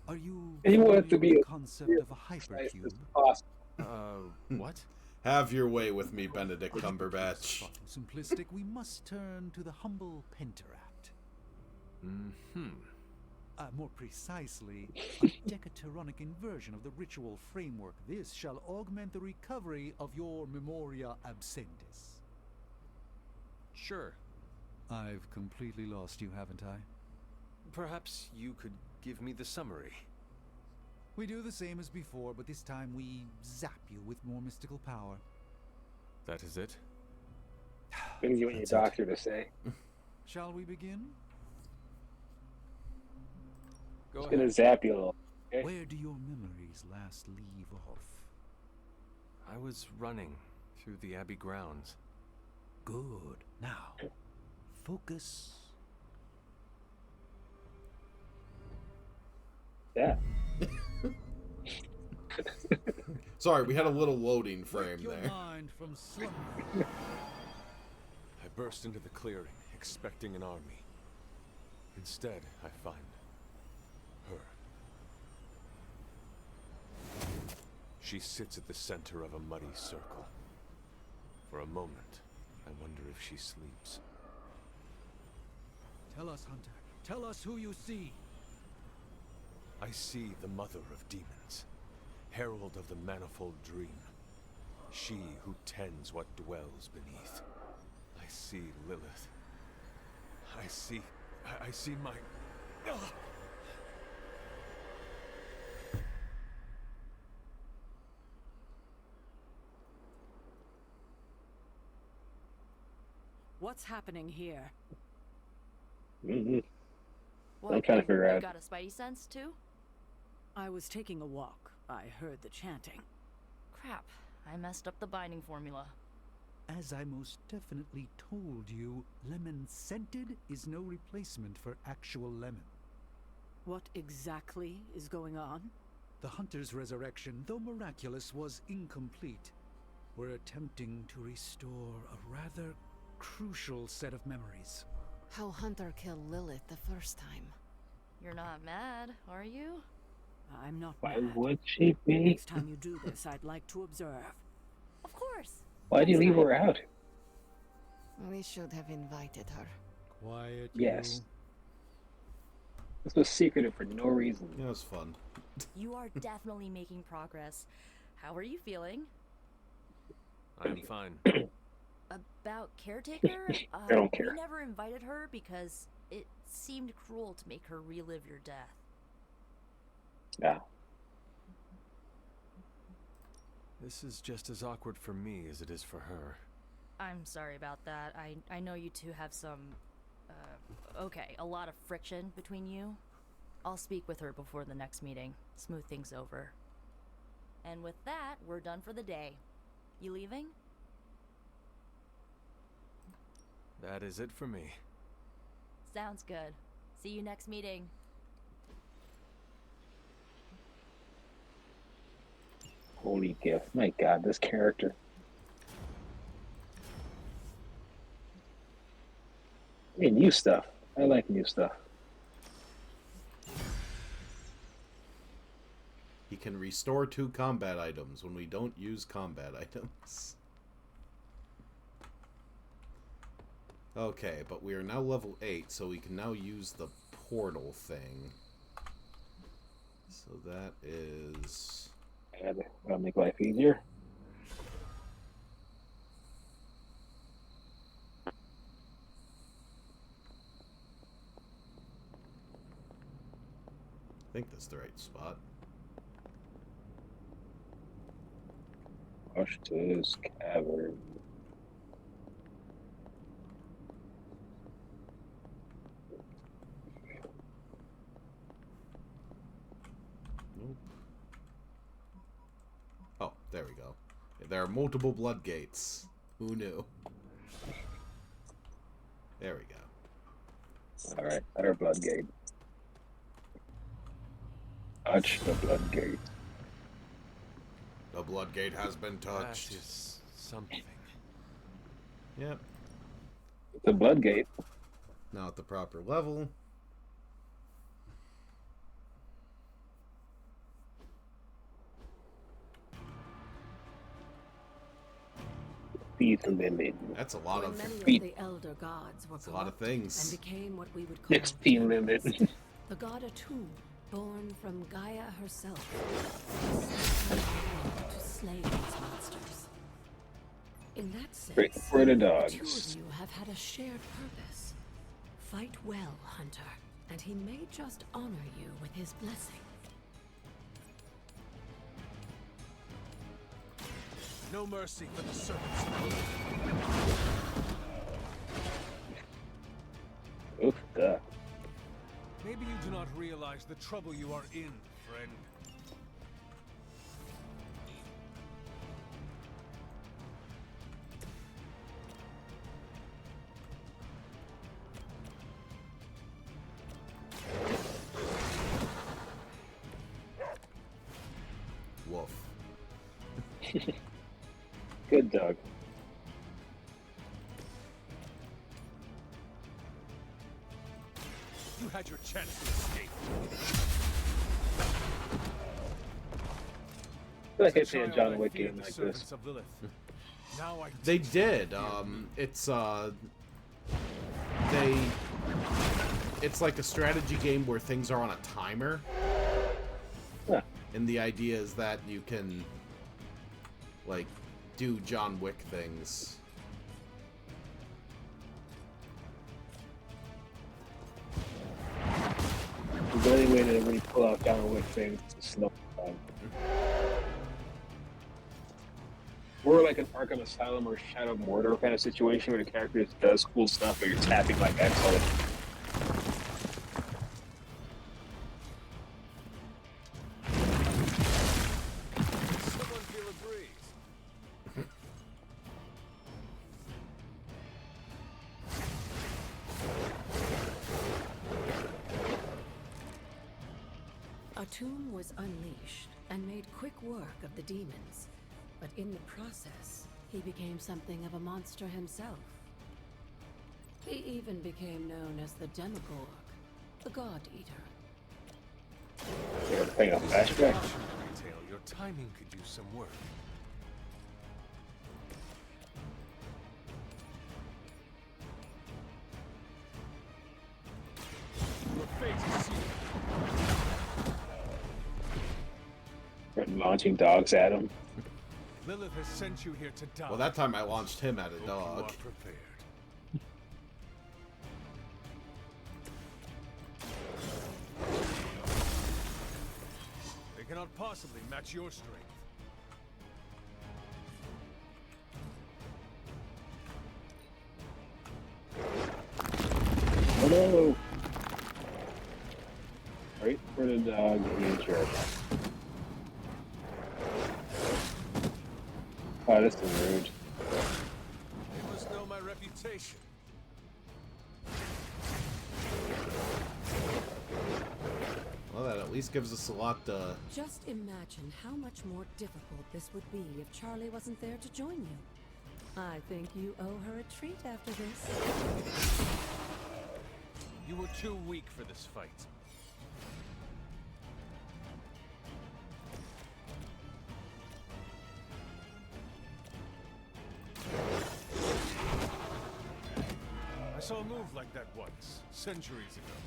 Are you And you want it to familiar be with a- the concept of a hypercube? What? Have your way with me, Benedict Cumberbatch. Far too simplistic, we must turn to the humble pentaract. Mm-hmm. More precisely, a decaturonic inversion of the ritual framework. This shall augment the recovery of your memoria abscendis. Sure. I've completely lost you, haven't I? Perhaps you could give me the summary. We do the same as before, but this time we zap you with more mystical power. That is it? What do you want your doctor to say? Shall we begin? Go Just gonna ahead. zap you a little. Okay? Where do your memories last leave off? I was running through the Abbey grounds. Good. Now, focus. Yeah. Sorry, we had a little loading frame Your there. mind from slumber. I burst into the clearing, expecting an army. Instead, I find her. She sits at the center of a muddy circle. For a moment, I wonder if she sleeps. Tell us, Hunter. Tell us who you see. I see the mother of demons, herald of the manifold dream. She who tends what dwells beneath. I see Lilith. I see my... Ugh! What's happening here? Mm-hmm. Well, I'm trying to figure you out. got a spidey sense too? I was taking a walk. I heard the chanting. Crap, I messed up the binding formula. As I most definitely told you, lemon scented is no replacement for actual lemon. What exactly is going on? The hunter's resurrection, though miraculous, was incomplete. We're attempting to restore a rather crucial set of memories. How Hunter killed Lilith the first time. You're not mad, are you? I'm not Why mad. would she be? Next time you do this, I'd like to observe. Of course. Why do you leave her out? We should have invited her. Quiet, Yes. This was secretive for no reason. Yeah, it was fun. You are definitely making progress. How are you feeling? I'm fine. About caretaker? I don't care. We never invited her because it seemed cruel to make her relive your death. Yeah. This is just as awkward for me as it is for her. I'm sorry about that. I know you two have some, a lot of friction between you. I'll speak with her before the next meeting, smooth things over. And with that, we're done for the day. You leaving? That is it for me. Sounds good. See you next meeting. Holy gift. My god, this character. Hey, new stuff. I like new stuff. He can restore 2 combat items when we don't use combat items. Okay, but we are now level 8, so we can now use the portal thing. So that is... That'll make life easier. I think that's the right spot. Rush to this cavern. Nope. Oh, there we go. There are multiple blood gates. Who knew? There we go. Alright, at our blood gate. Touch the blood gate. The blood gate has been touched. That is something. Yep. It's a blood gate. Now at the proper level. Feed the limit. That's a lot of... Many of the elder gods were That's a lot of corrupted things. and became what we would call 16 limit. the god Atum, born from Gaia herself, to slay these monsters. In that sense, Great for the two dogs. of you have had a shared purpose. Fight well, Hunter, and he may just honor you with his blessing. No mercy for the servants. Oof, duh. Maybe you do not realize the trouble you are in, friend. Woof. Good dog. You had your chance to escape. I feel like I play a John Wick game like this. Now I They did. It's like a strategy game where things are on a timer. Huh. And the idea is that you can, like, do John Wick things. The only way to really pull out John Wick things is to slow down. Or like an Arkham Asylum or Shadow of Mordor kind of situation where the character just does cool stuff, but you're tapping like X on it. Someone feel a breeze. tomb was unleashed and made quick work of the demons, but in the process, he became something of a monster himself. He even became known as the Demogorg, the God Eater. You're playing a flashback. Retail, your timing could use some work. Your fate is sealed. Launching dogs at him. Lilith has sent you here to die. Well, that time I launched him at a Hope dog. You are prepared. They cannot possibly match your strength. Oh no! Right for the dog injured. Oh, this is rude. They must know my reputation. Well, that at least gives us a lot to... Just imagine how much more difficult this would be if Charlie wasn't there to join you. I think you owe her a treat after this. You were too weak for this fight. I saw a move like that once, centuries ago.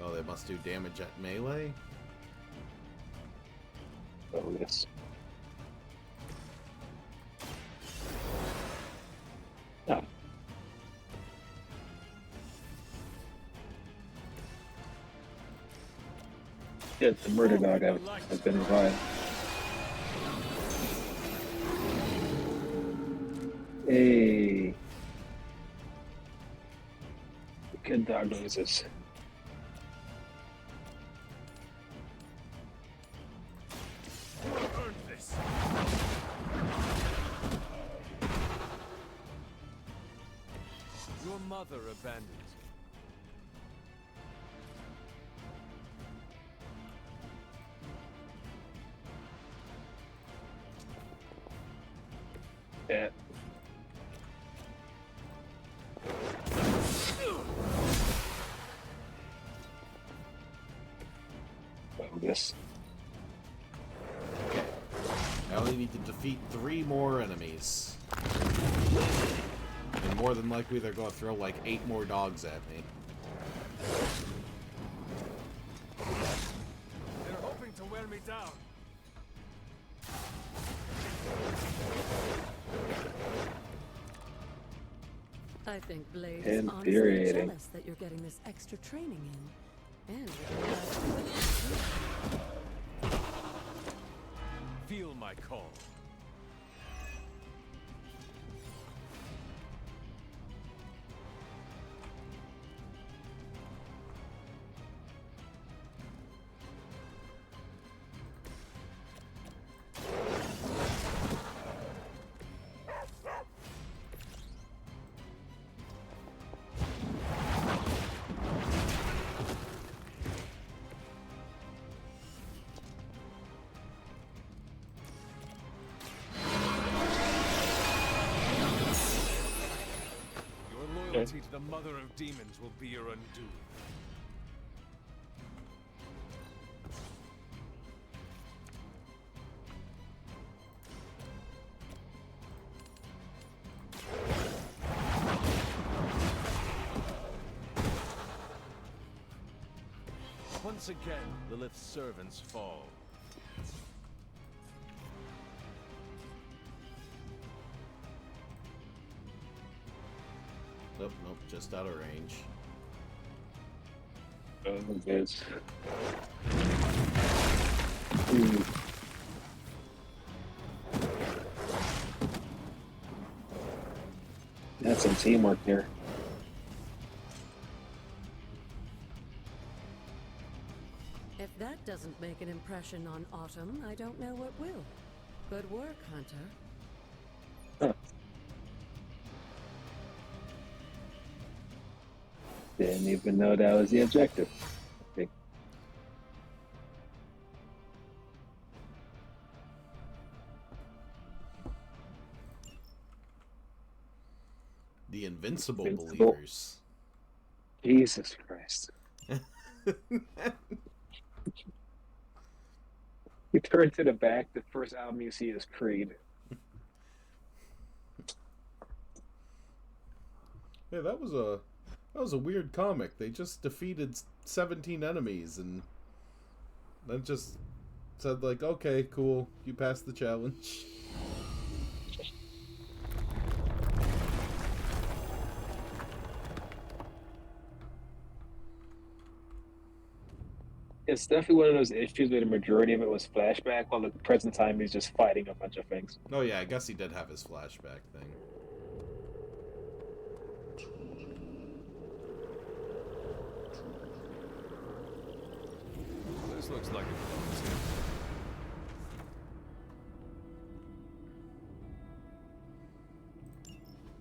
Oh, they must do damage at melee? Oh, yes. Ah. Yeah, the murder dog has been revived. Hey. Good dog noises. Earned this. Your mother abandoned you. Yeah. Bogus. I only need to defeat 3 more enemies. And more than likely they're going to throw like 8 more dogs at me. They're hoping to wear me down. I think Blade's honestly Infuriating. jealous that you're getting this extra training in. And Feel my call. Loyalty to the mother of demons will be your undoing. Once again, Lilith's servants fall. Nope, nope, just out of range. Oh, this. That's some teamwork there. if that doesn't make an impression on Autumn, I don't know what will. Good work, Hunter. Didn't even know that was the objective. Okay. The invincible believers. Jesus Christ. You turn to the back, the first album you see is Creed. Yeah, that was a weird comic. They just defeated 17 enemies and then just said like, okay, cool, you passed the challenge. It's definitely one of those issues where the majority of it was flashback, while the present time he's just fighting a bunch of things. Oh yeah, I guess he did have his flashback thing. This looks like it belongs here.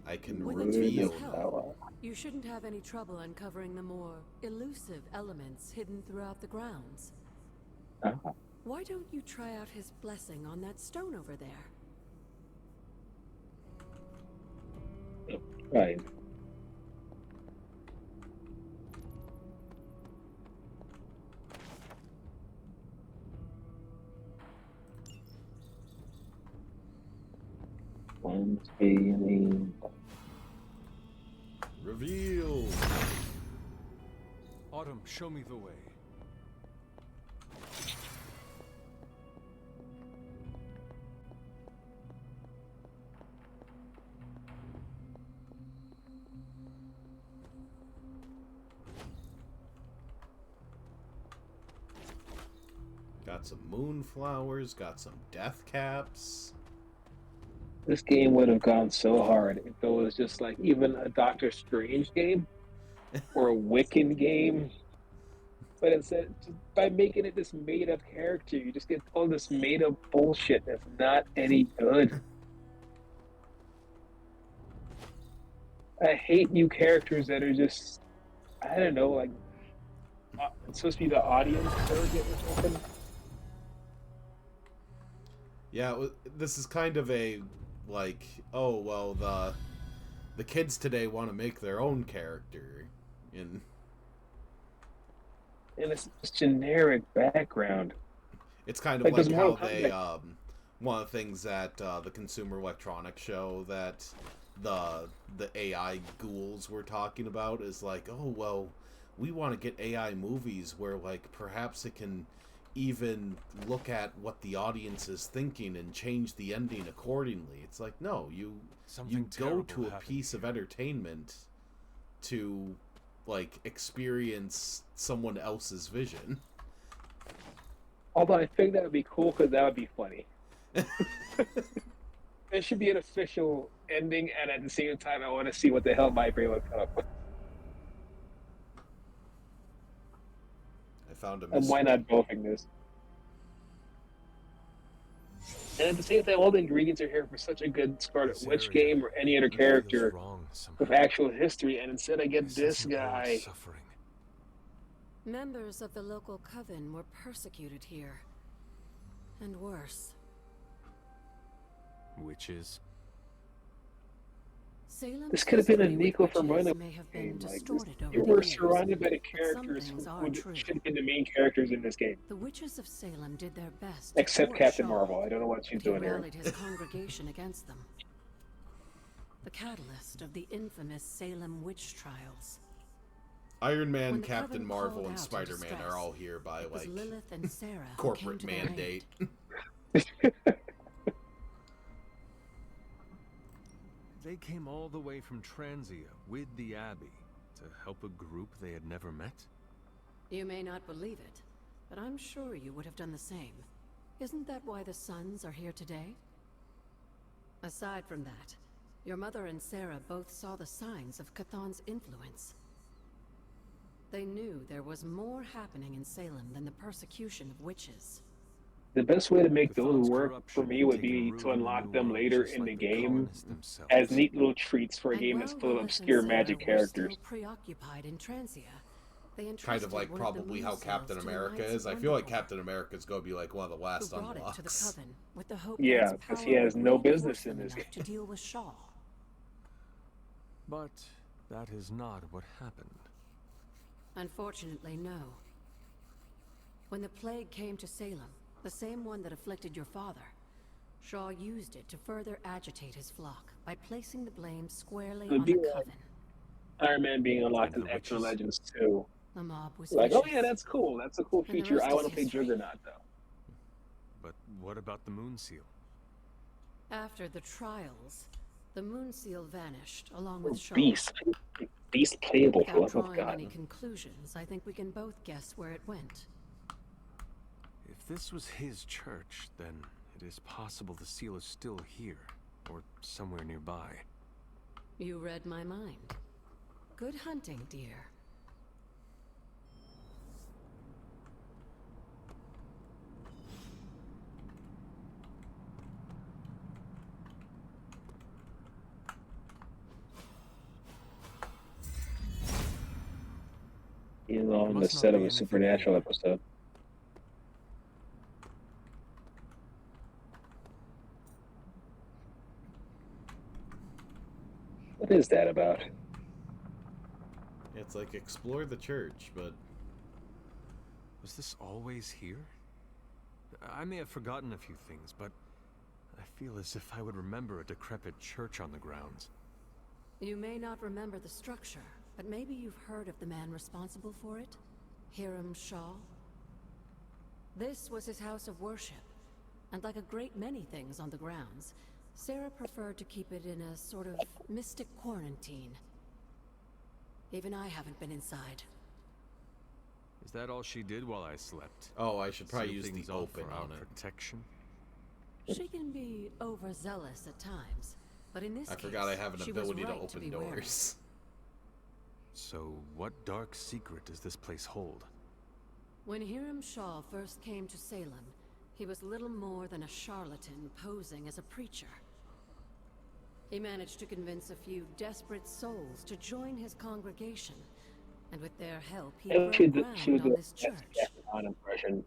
I can With reveal. its help, you shouldn't have any trouble uncovering the more elusive elements hidden throughout the grounds. Why don't you try out his blessing on that stone over there? Right. One, two, Reveal. Autumn, show me the way. Got some moonflowers, got some death caps. This game would have gone so hard if it was just like even a Doctor Strange game or a Wiccan game. But instead, by making it this made-up character, you just get all this made-up bullshit that's not any good. I hate new characters that are just, I don't know, like, it's supposed to be the audience surrogate or something. Yeah, this is kind of a, like, oh, well, the kids today want to make their own character. And it's just generic background. It's kind of like how they, one of the things that the Consumer Electronics show that the AI ghouls were talking about is like, oh, well, we want to get AI movies where, like, perhaps it can even look at what the audience is thinking and change the ending accordingly. It's like, no, you go to a piece of entertainment to, like, experience someone else's vision. Although I think that would be cool because that would be funny. There should be an official ending, and at the same time, I want to see what the hell my brain would come up with. I found a mystery. And why not both in this? And at the same time, all the ingredients are here for such a good Scarlet Witch game or any other character with actual history, and instead I get this guy. Members of the local coven were persecuted here. And worse. Witches? This could have been a Nico from Rhino game. Like you were surrounded by the characters who should have been the main characters in this game. The witches of Salem did their best. Except Captain Marvel. I don't know what she's doing here. He rallied his congregation against them. The catalyst of the infamous Salem witch trials. Iron Man, Captain Marvel, and Spider-Man are all here by, like, Lilith and Sarah corporate mandate. They came all the way from Transia with the Abbey to help a group they had never met? You may not believe it, but I'm sure you would have done the same. Isn't that why the Sons are here today? Aside from that, your mother and Sarah both saw the signs of Cthulhu's influence. They knew there was more happening in Salem than the persecution of witches. The best way to make those Cthulhu's work for corruption me had would taken be root to in the unlock New them World, later just in like the the game colonists themselves. as neat little treats for a And game while that's full of Lilith and obscure Sarah magic were characters. still preoccupied in Transia, they Kind entrusted of like one of the probably moon how seals Captain to the America Knights is. of I feel like Wonderful, Captain America is going to be like one of the last who brought it to the unlocks. Coven with the hope Yeah, that its because power he has would no reinforce business in them this enough to deal with Shaw. But that is not what happened. Unfortunately, no. When the plague came to Salem, the same one that afflicted your father, Shaw used it to further agitate his flock by placing the blame squarely It'd on be the like Coven. Iron Man being unlocked And in the X-Men witches? Legends 2. The mob was Like, oh vicious. yeah, that's cool. That's a cool And the feature. rest I is want to play history. Juggernaut, though. But what about the Moon Seal? After the trials, the Moon Seal vanished along with Shaw. Beast. Beast playable, for Without love of drawing God. any conclusions, I think we can both guess where it went. If this was his church, then it is possible the seal is still here, or somewhere nearby. You read my mind. Good hunting, dear. He's on the Must set not of be a anything Supernatural here. episode. What is that about? It's like explore the church, but Was this always here? I may have forgotten a few things, but I feel as if I would remember a decrepit church on the grounds. You may not remember the structure, but maybe you've heard of the man responsible for it? Hiram Shaw? This was his house of worship, and like a great many things on the grounds, Sarah preferred to keep it in a sort of mystic quarantine. Even I haven't been inside. Is that all she did while I slept? oh, I should probably Seal use the things off open for our on it. protection? She can be overzealous at times, but in this I case, forgot I have an she was ability to right open be wary. doors. So, what dark secret does this place hold? When Hiram Shaw first came to Salem, he was little more than a charlatan posing as a preacher. He managed to convince a few desperate souls to join his congregation, and with their help, he I broke she ground was on the this church. on impression.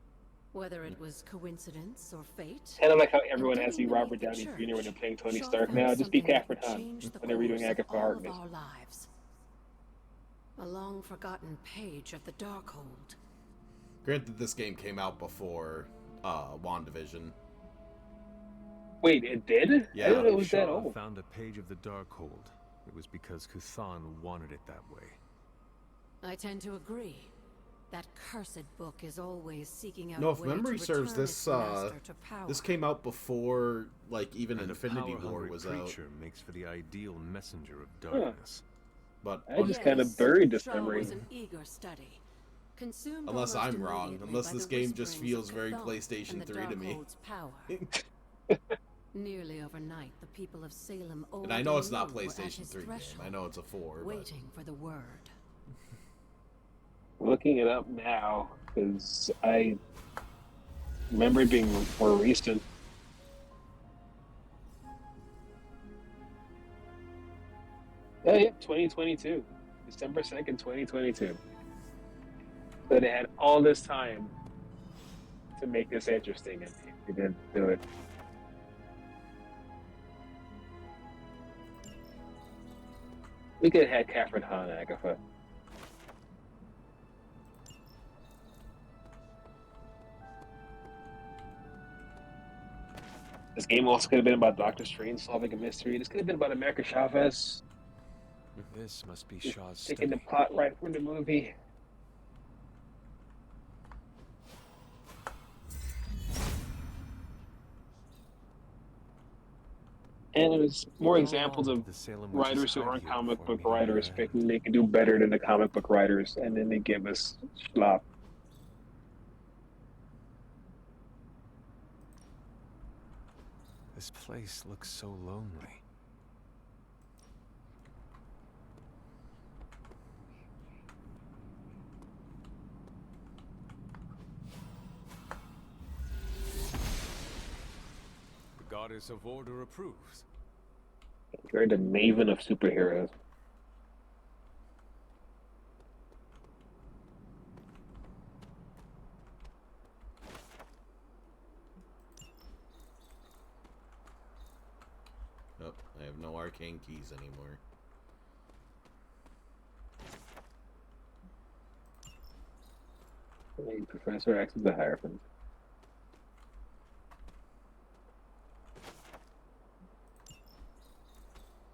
Whether it was coincidence or fate, Kind of like how everyone in has to be digging Robert beneath the Downey Jr. when they're church, playing Tony Shaw Stark found now. Just be something that Catherine would Hahn change the when they're redoing course of Agatha all of Harkness. our lives. A long-forgotten page of the Darkhold. Granted, this game came out before WandaVision. Wait, it did? Yeah. I didn't know it was Shaw that old. found a page of the Darkhold. It was because Kuthan wanted it that way. I tend to agree. That cursed book is always seeking out No, if a way memory to serves, return this its master to power. this came out before like even And Infinity a War power-hungry was out. creature makes for the ideal messenger of darkness. But I just kind of buried this Shaw memory. was an eager study. Consumed unless almost I'm wrong, immediately unless by this the game just whisperings feels of very Chthon PlayStation and the 3 to me. Darkhold's power. Nearly overnight, the people of Salem, old And I know and it's not young, were at PlayStation his 3 game. threshold, I know it's a 4. But waiting for the word. Looking it up now because I remember it being more recent. Oh yeah, 2022, December 2nd, 2022. So they had all this time to make this interesting, and they didn't do it. We could have had Catherine Hahn, Agatha. This game also could have been about Doctor Strange solving a mystery. This could have been about America Chavez This must be Shaw's taking the study. plot right from the movie. And there's more examples of The Salem writers witches who hide aren't here comic before book meeting writers their thinking they can do better than the comic book writers, and then they give us slop. This place looks so lonely. goddess of order approves. You're the maven of superheroes. Oh, I have no arcane keys anymore. Hey, Professor X is the Hierophant.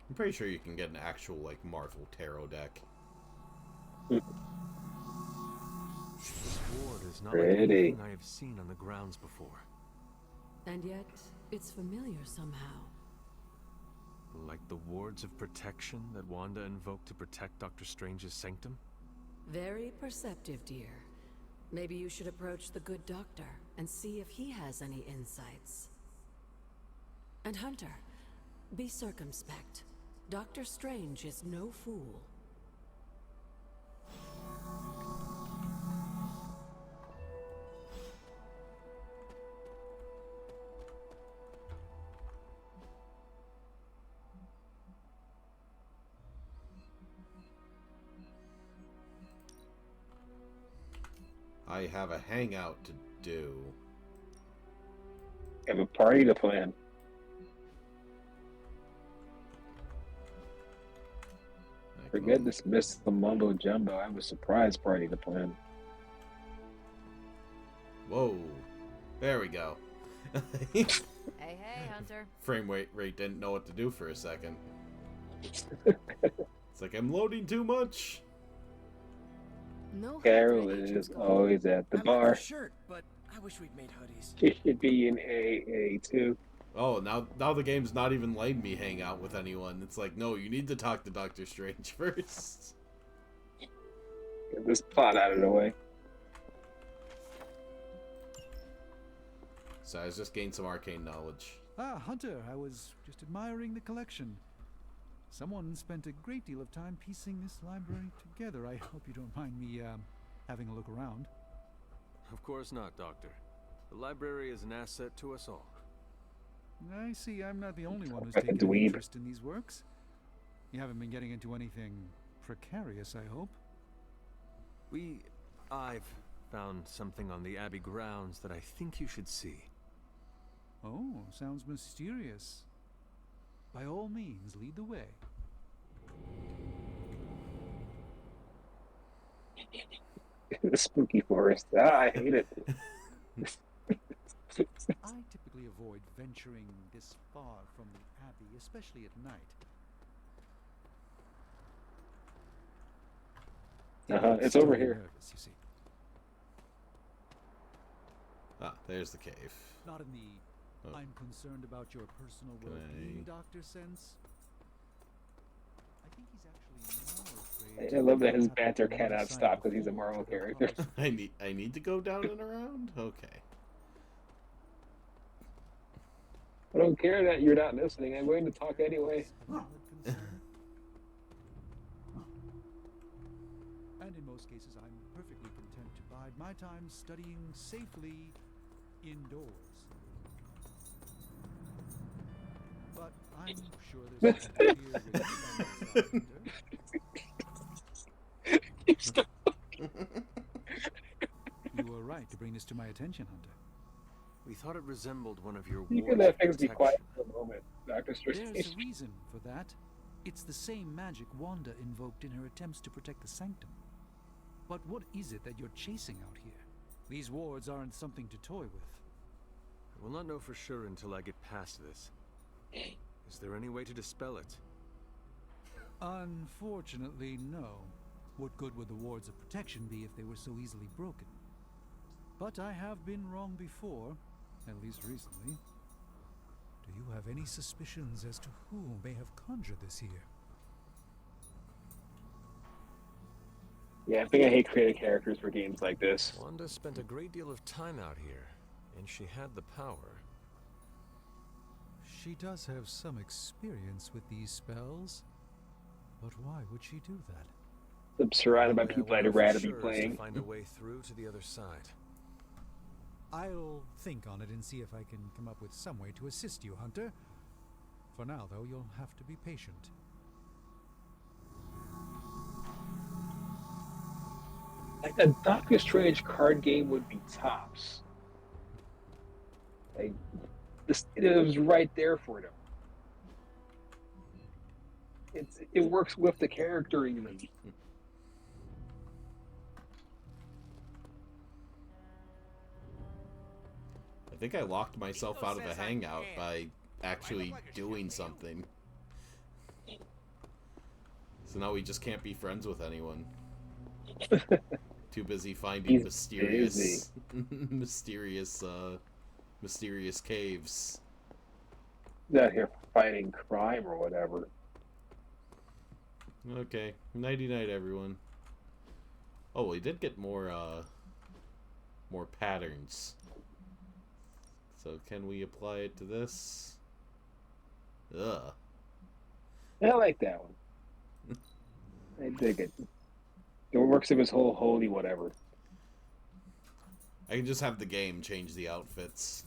I'm pretty sure you can get an actual, like, Marvel Tarot deck. This ward is not like Pretty. anything I have seen on the grounds before. And yet, it's familiar somehow. Like the wards of protection that Wanda invoked to protect Dr. Strange's sanctum? Very perceptive, dear. Maybe you should approach the good doctor and see if he has any insights. And Hunter, be circumspect. Dr. Strange is no fool. I have a hangout to do. Have a party to plan. Forget dismiss the mumbo jumbo. I have a surprise party to plan. Whoa. There we go. Hey, Hunter. Frame rate didn't know what to do for a second. It's like I'm loading too much. No. Carol is always at the bar. Shirt, but I wish we'd made hoodies. She should be in AA too. Oh, now the game's not even letting me hang out with anyone. It's like, no, you need to talk to Doctor Strange first. Get this plot out of the way. So I just gained some arcane knowledge. Ah, Hunter, I was just admiring the collection. Someone spent a great deal of time piecing this library together. I hope you don't mind me, having a look around. Of course not, Doctor. The library is an asset to us all. I see I'm not the only one who's Like a taken an dweeb. interest in these works. You haven't been getting into anything precarious, I hope? I've found something on the Abbey grounds that I think you should see. Oh, sounds mysterious. By all means, lead the way. The spooky forest. Ah, I hate it. I typically avoid venturing this far from the Abbey, especially at night. It's over here. Nervous, you see. Ah, there's the cave. Not in the I'm concerned about your personal well-being, Doctor sense. I think he's actually more afraid. I love that his banter cannot stop because he's a Marvel character. I need to go down and around? Okay. I don't care that you're not listening. I'm going to talk anyway. And in most cases, I'm perfectly content to bide my time studying safely indoors. But I'm sure there's something here You were right to bring this to my attention, Hunter. We thought it resembled one of your You wards can let of things be protection. quiet for a moment, Dr. Strange. There's a reason for that. It's the same magic Wanda invoked in her attempts to protect the sanctum. But what is it that you're chasing out here? These wards aren't something to toy with. I will not know for sure until I get past this. Is there any way to dispel it? Unfortunately, no. What good would the wards of protection be if they were so easily broken? But I have been wrong before, at least recently. Do you have any suspicions as to who may have conjured this here? Yeah, I think I hate creating characters for games like this. Wanda spent a great deal of time out here, and she had the power. She does have some experience with these spells, but why would she do that? I'm surrounded by Only I people will I'd know for rather be sure is to playing. find a way through to the other side. I'll think on it and see if I can come up with some way to assist you, Hunter. For now, though, you'll have to be patient. Like a Doctor Strange card game would be tops. Like it was right there for them. It works with the character even. I think I locked myself out of a hangout by actually doing something. So now we just can't be friends with anyone. Too busy finding mysterious caves. He's out here fighting crime or whatever. Okay. Nighty night, everyone. Oh, we did get more patterns. So can we apply it to this? Ugh. I like that one. I dig it. It works with his whole holy whatever. I can just have the game change the outfits.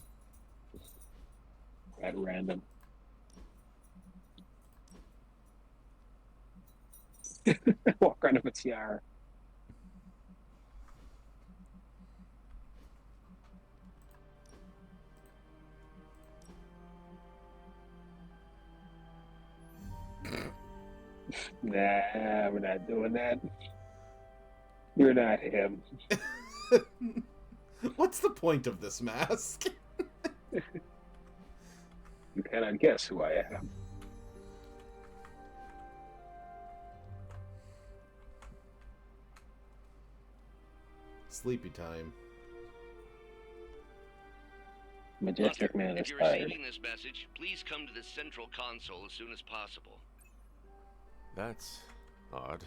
At random. Walk around with a tiara. Nah, we're not doing that. You're not him. What's the point of this mask? You cannot guess who I am. Sleepy time. Majestic man if is you're tired. receiving this message, please come to the central console as soon as possible. That's odd.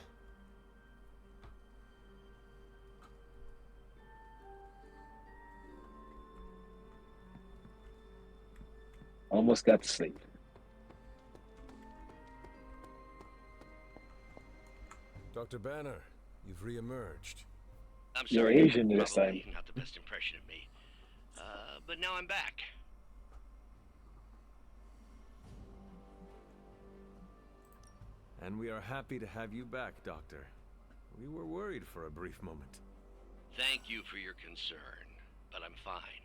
Almost got to sleep. Dr. Banner, you've reemerged. I'm You're sorry, Asian this probably time. not the best impression of me. But now I'm back. And we are happy to have you back, Doctor. We were worried for a brief moment. Thank you for your concern, but I'm fine.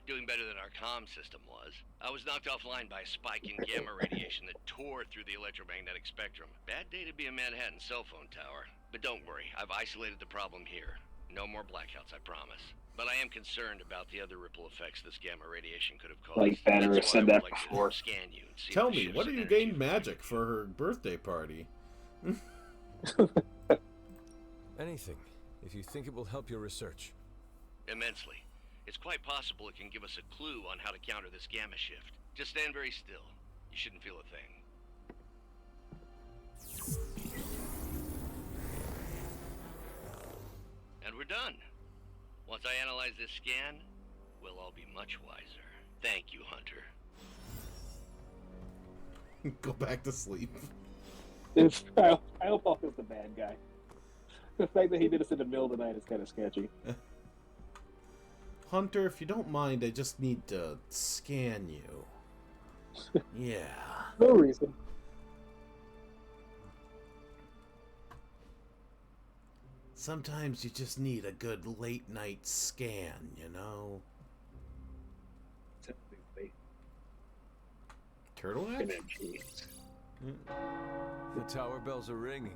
Doing better than our comm system was. I was knocked offline by a spike in gamma radiation that tore through the electromagnetic spectrum. Bad day to be a Manhattan cell phone tower. But don't worry, I've isolated the problem here. No more blackouts, I promise. But I am concerned about the other ripple effects this gamma radiation could have caused. Like Banner That's said why I that would like before. to scan you and see Tell if the me, what shifts do in you energy gain magic for her birthday party? Anything, if you think it will help your research. Immensely. It's quite possible it can give us a clue on how to counter this gamma shift. Just stand very still. You shouldn't feel a thing. And we're done. Once I analyze this scan, we'll all be much wiser. Thank you, Hunter. Go back to sleep. I hope Falco's the bad guy. The fact that he did this in the middle of the night is kind of sketchy. Hunter, if you don't mind, I just need to scan you. Yeah. No reason. Sometimes you just need a good late night scan, you know? Turtle Edge? The tower bells are ringing.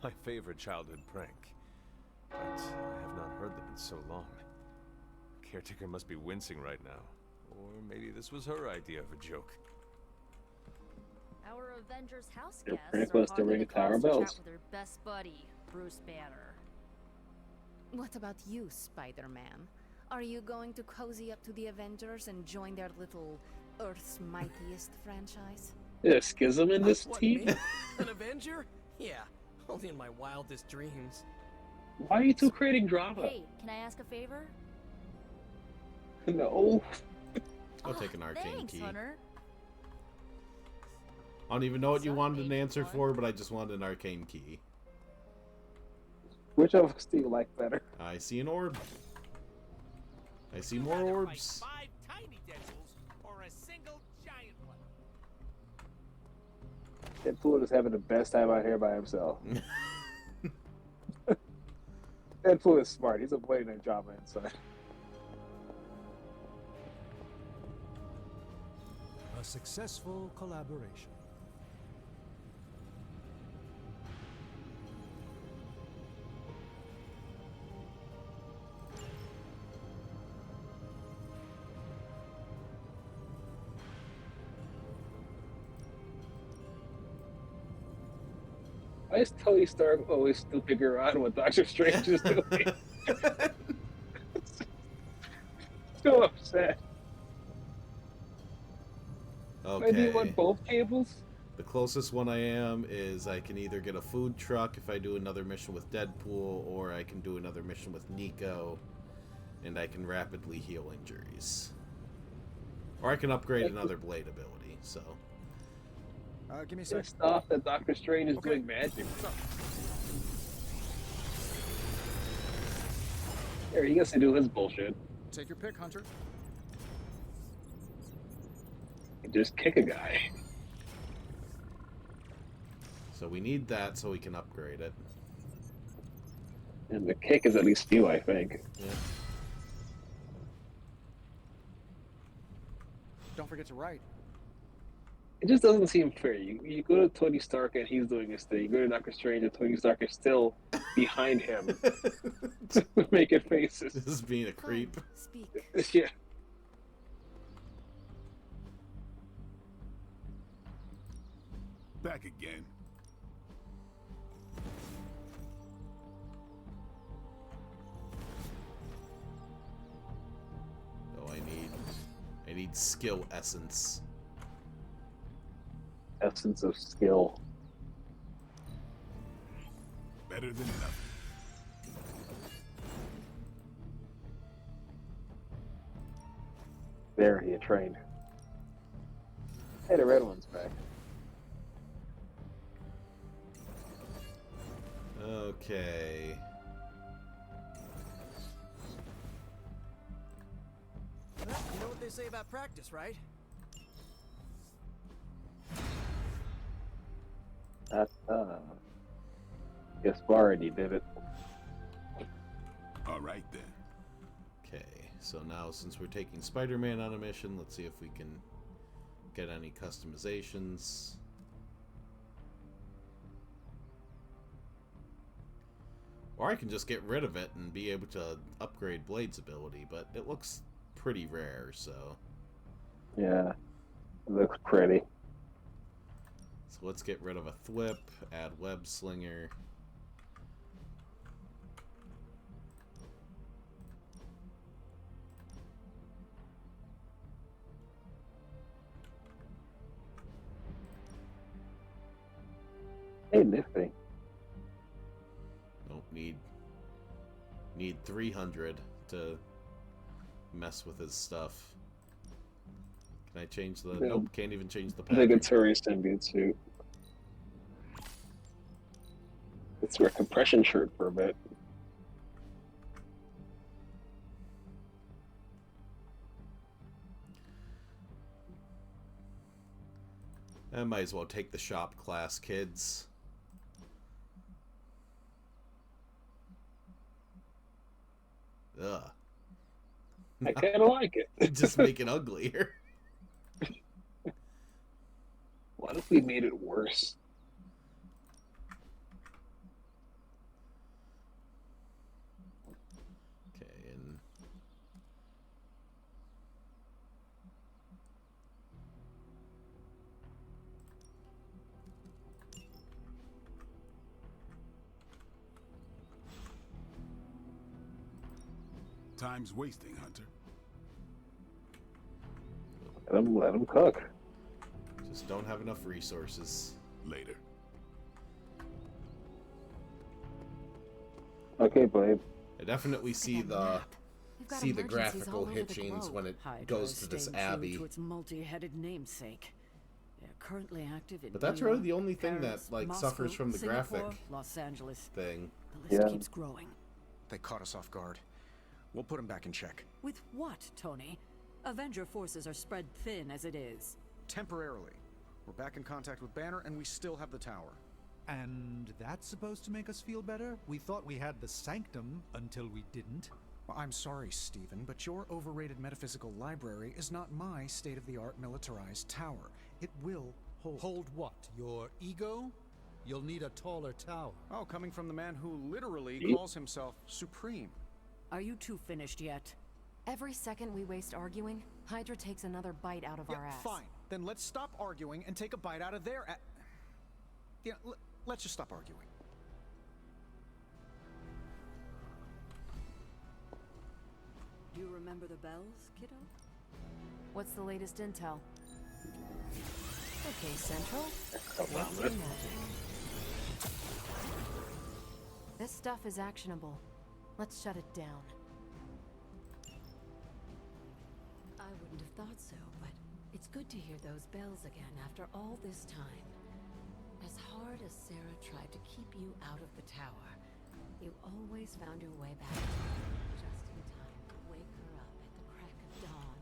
My favorite childhood prank. But I have not heard them in so long. Caretaker must be wincing right now. Or maybe this was her idea of a joke. Our Avengers house Your guests prank are was to hardly ring the tower class to bells. chat with their best buddy, Bruce Banner. What about you, Spider-Man? Are you going to cozy up to the Avengers and join their little Earth's mightiest franchise? There's a schism in this What, team? me? An Avenger? Yeah, only in my wildest dreams. Why are you two creating drama? Hey, can I ask a favor? No. I'll take an arcane Thanks, key. Hunter. I don't even know what you wanted an answer for, but I just wanted an arcane key. Which of us do you like better? I see an orb. I see more orbs. 5 tiny Deadpools or a single giant one. Deadpool is having the best time out here by himself. Deadpool is smart. He's avoiding that drama inside. A successful collaboration. Why is Tony Stark always snooping around what Doctor Strange is doing? So upset. Okay. Do you want both tables? The closest one I am is I can either get a food truck if I do another mission with Deadpool, or I can do another mission with Nico, and I can rapidly heal injuries. Or I can upgrade another blade ability, so... Give me a sec. Pissed off that Doctor Strange is doing magic. There, he gets to do his bullshit. Take your pick, Hunter. And just kick a guy. So we need that so we can upgrade it. And the kick is at least few, I think. Yeah. Don't forget to write. It just doesn't seem fair. You go to Tony Stark and he's doing his thing. You go to Doctor Strange and Tony Stark is still behind him, making faces. This is being a creep. Speak. Yeah. Back again. Oh, I need skill essence. Essence of skill. Better than nothing. There, he trained. Hey, the red one's back. Okay. Well, you know what they say about practice, right? Guess already did it. All right then. Okay, so now since we're taking Spider-Man on a mission, let's see if we can get any customizations. Or I can just get rid of it and be able to upgrade Blade's ability, but it looks pretty rare, so... Yeah, it looks pretty. So let's get rid of a Thwip, add Web Slinger. Hey, nifty. Nope, need 300 to mess with his stuff. Can I change the... Yeah. Nope, can't even change the I think pattern. it's Hurry symbiote suit. Let's wear a compression shirt for a bit. I might as well take the shop class, kids. Ugh. I kind of like it. Just make it uglier. What if we made it worse? Okay, and... Time's wasting, Hunter. Let him cook. Just don't have enough resources. Later. Okay, Blade. I definitely see the We've got the emergencies graphical all over the hitchings globe. when it Hydra goes is to this staying true abbey. to its multi-headed namesake. They're currently active in But that's New really York, the only thing Paris, that like Moscow, suffers from the Singapore, graphic Los Angeles. thing. The list Yeah. keeps growing. They caught us off guard. We'll put him back in check. With what, Tony? Avenger forces are spread thin as it is. Temporarily. We're back in contact with Banner, and we still have the tower. And that's supposed to make us feel better? We thought we had the Sanctum until we didn't. Well, I'm sorry, Stephen, but your overrated metaphysical library is not my state-of-the-art militarized tower. It will hold... Hold what? Your ego? You'll need a taller tower. Oh, coming from the man who literally calls himself Supreme. Are you two finished yet? Every second we waste arguing, Hydra takes another bite out of our ass. Fine. Then let's stop arguing and take a bite out of their ass. Yeah, let's just stop arguing. Do you remember the bells, kiddo? What's the latest intel? Okay, Central. What's your magic? This stuff is actionable. Let's shut it down. I wouldn't have thought so, but it's good to hear those bells again after all this time. As hard as Sarah tried to keep you out of the tower, you always found your way back, just in time to wake her up at the crack of dawn.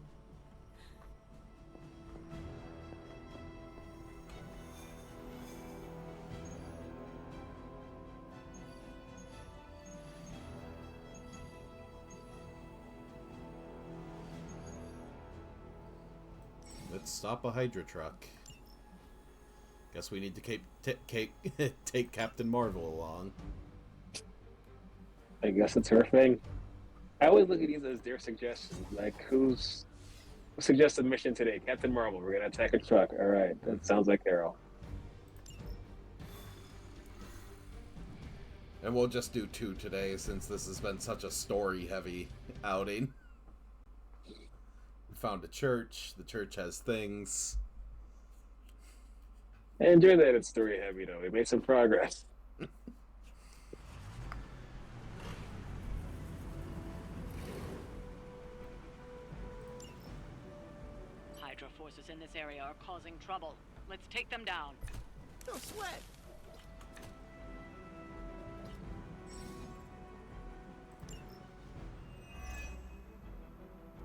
Let's stop a Hydra truck. Guess we need to take Captain Marvel along. I guess it's her thing. I always look at these as their suggestions. Like, who suggested mission today? Captain Marvel. We're gonna attack a truck. All right, that sounds like Arrow. And we'll just do 2 today, since this has been such a story-heavy outing. We found a church. The church has things. And during that, it's story heavy though. We made some progress. Hydra forces in this area are causing trouble. Let's take them down. No sweat.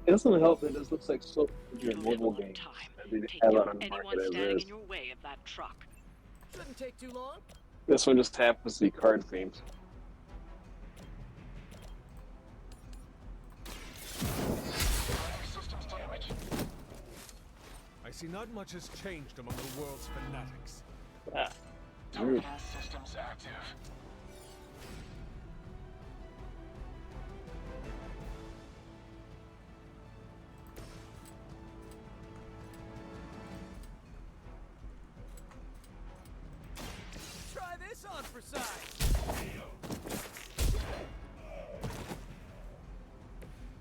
It doesn't help that this looks like so your mobile game. They have it on the Anyone market as standing is. in your way of that truck. Shouldn't take too long. This one just happens to be card themed. Systems damage. I see not much has changed among the world's fanatics. Tower gas systems active. Try this on for size.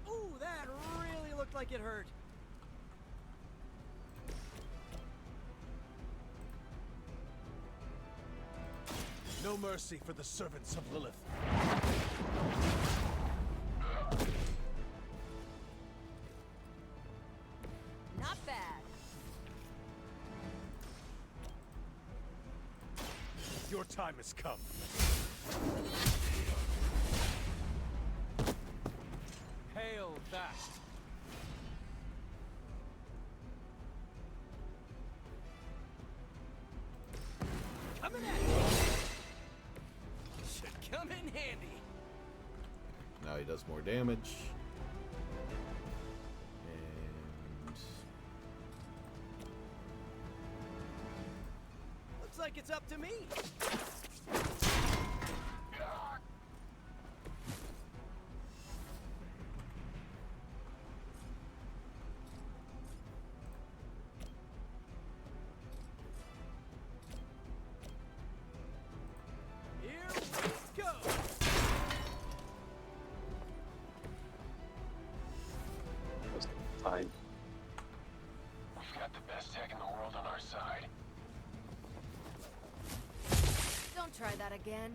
Ooh, that really looked like it hurt. No mercy for the servants of Lilith. Not bad. Your time has come. Hail that. Coming at you. Should come in handy. Now he does more damage. And Looks like it's up to me. Here we go. Fine. We've got the best tech in the world on our side. Don't try that again.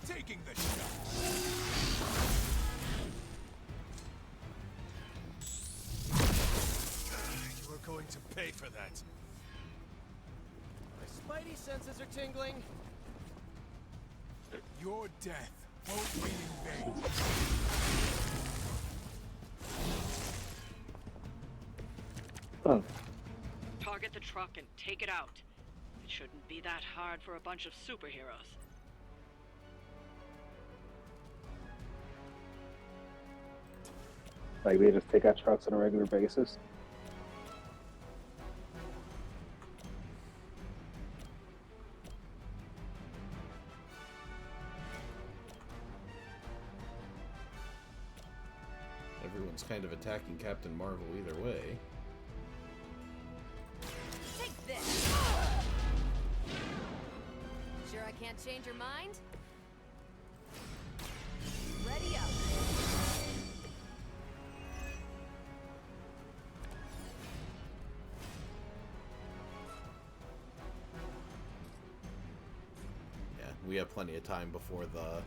Taking the shot. You are going to pay for that. My spidey senses are tingling. Your death won't be in vain. Target the truck and take it out. It shouldn't be that hard for a bunch of superheroes. Like they just take out trucks on a regular basis. Everyone's kind of attacking Captain Marvel either way. Take this! Sure I can't change your mind? Ready up! Yeah, we have plenty of time before the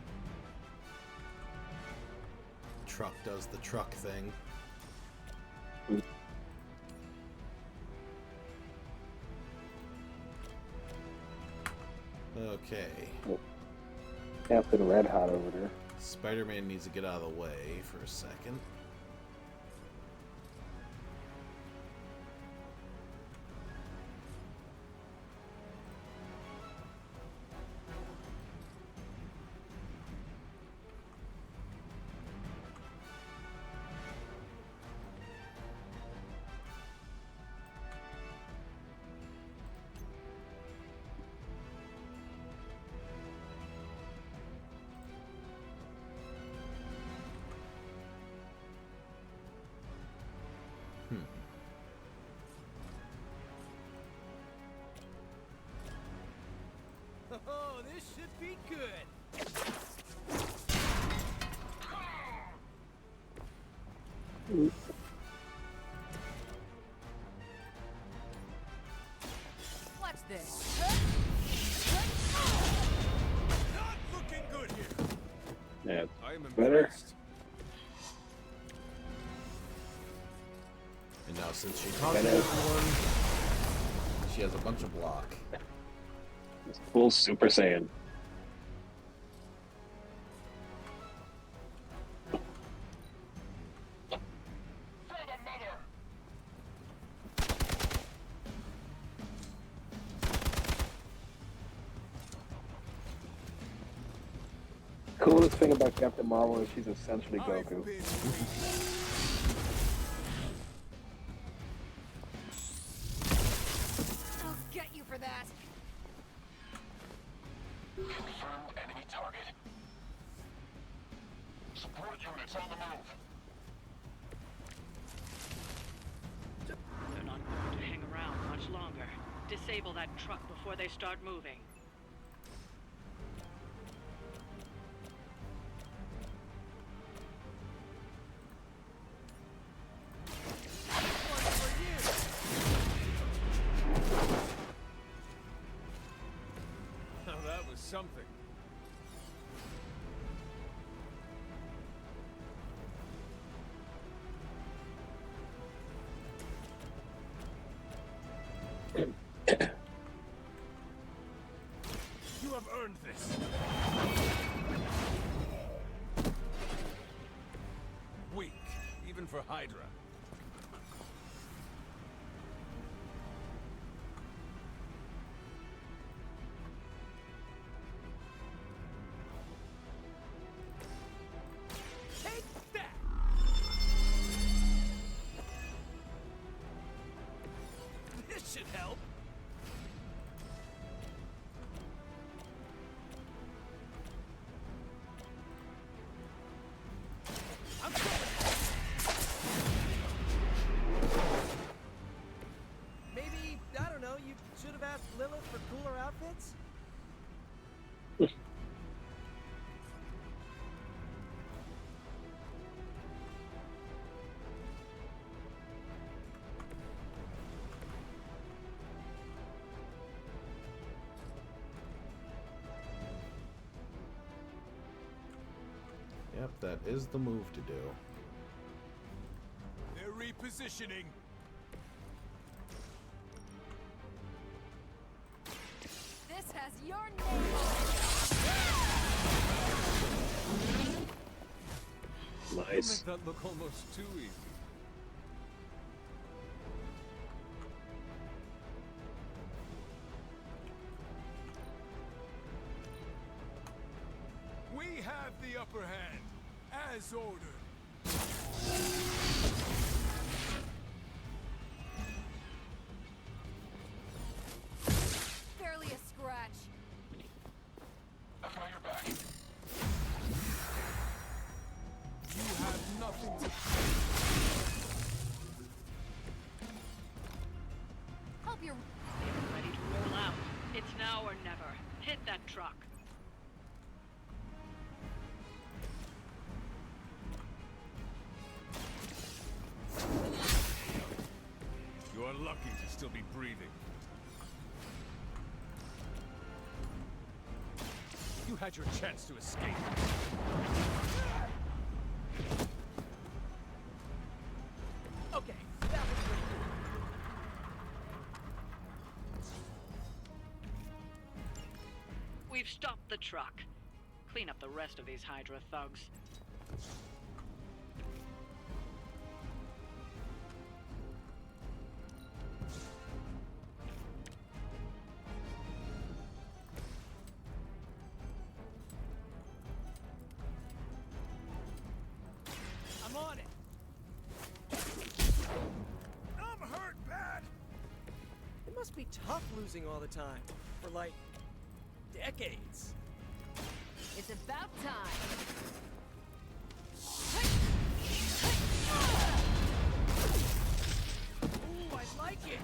truck does the truck thing. Okay. Captain Red Hot over there. Spider-Man needs to get out of the way for a second. Oh, this should be good. Watch this. Not looking good here. Yeah, I am better. impressed. And now since she talked to everyone, she has a bunch of block. It's full Super Saiyan. Coolest thing about Captain Marvel is she's essentially Goku. I'll get you for that. Confirmed enemy target. Support units on the move. They're not going to hang around much longer. Disable that truck before they start moving. Now that was something. You have earned this. Weak, even for Hydra. Take that! This should help. I'm coming. Maybe, I don't know, you should have asked Lilith for cooler outfits? Yep, that is the move to do. They're repositioning. This has your name on it. You Nice. make that look almost too easy. We have the upper hand, as ordered. Barely a scratch. I've got your back. You have nothing to Hope you're Get ready to roll out. It's now or never. Hit that truck. You are lucky to still be breathing. You had your chance to escape. Okay, that was pretty We've stopped the truck. Clean up the rest of these Hydra thugs. I'm on it. I'm hurt bad. It must be tough losing all the time. For like decades. It's about time. Ooh, I like it.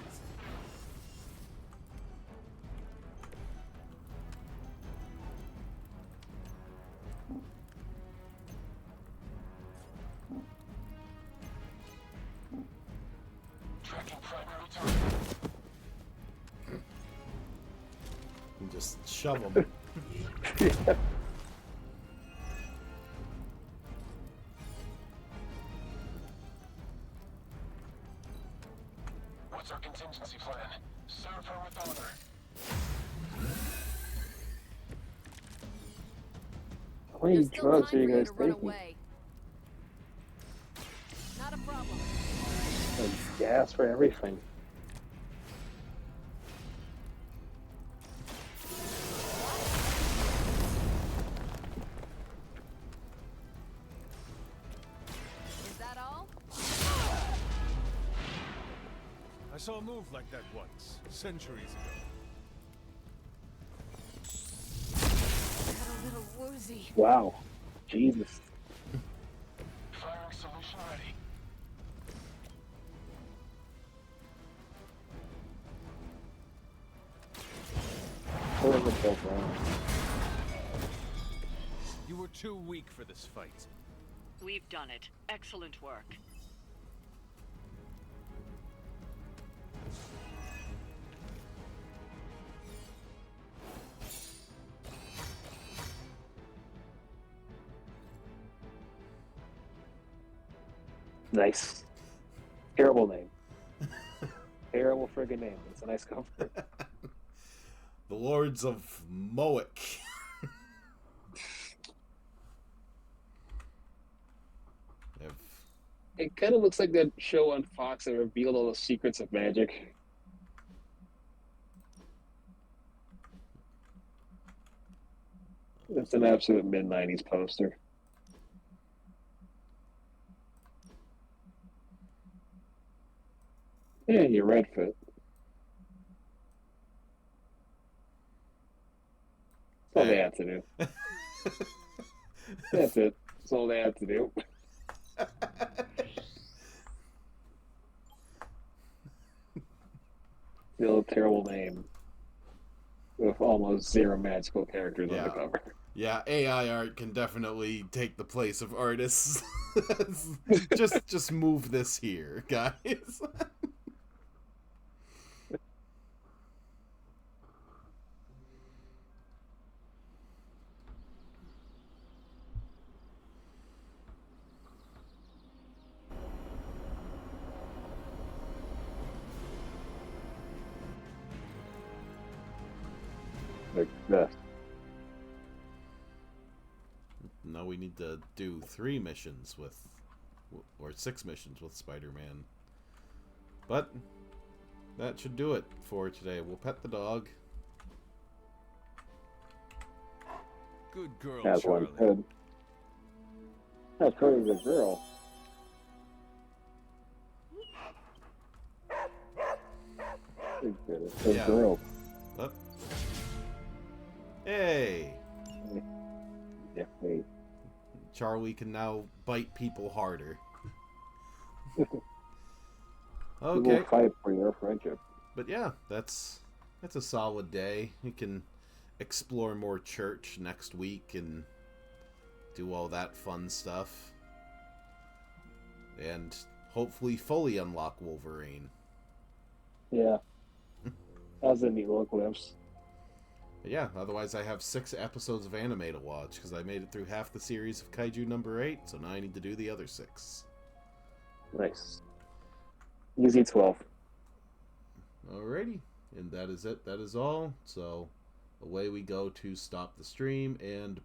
Tracking primary target. And just shove them. What's our contingency plan? Serve her with honor. How many There's still drugs time are you for you guys to run taking? away. Not a problem. There's gas for everything. Is that all? I saw a move like that once, centuries ago. Got a little woozy. Wow. Jesus. Firing solution ready. Pull the both around. You were too weak for this fight. We've done it. Excellent work. Nice. Terrible name. Terrible friggin' name. It's a nice cover. The Lords of Moic. It kind of looks like that show on Fox that revealed all the secrets of magic. It's an absolute mid-90s poster. Yeah, you're red fit. That's all they have to do. That's it. That's all they have to do. Still a terrible name with almost zero magical characters on the cover. Yeah, AI art can definitely take the place of artists. just move this here, guys. Like, No we need to do 3 missions with, or 6 missions with Spider-Man. But that should do it for today. We'll pet the dog. Good girl, That's Charlie. one good. That's pretty good girl. Good Yeah. girl. Oh. Hey! Yeah, hey. Charlie can now bite people harder. We Okay. will fight for your friendship. But yeah, that's a solid day. We can explore more church next week and do all that fun stuff. And hopefully fully unlock Wolverine. Yeah. That was a neat little glimpse. But yeah, otherwise I have 6 episodes of anime to watch because I made it through half the series of Kaiju number 8, so now I need to do the other 6. Nice. Easy 12. Alrighty, and that is it. That is all. So away we go to stop the stream, and boom.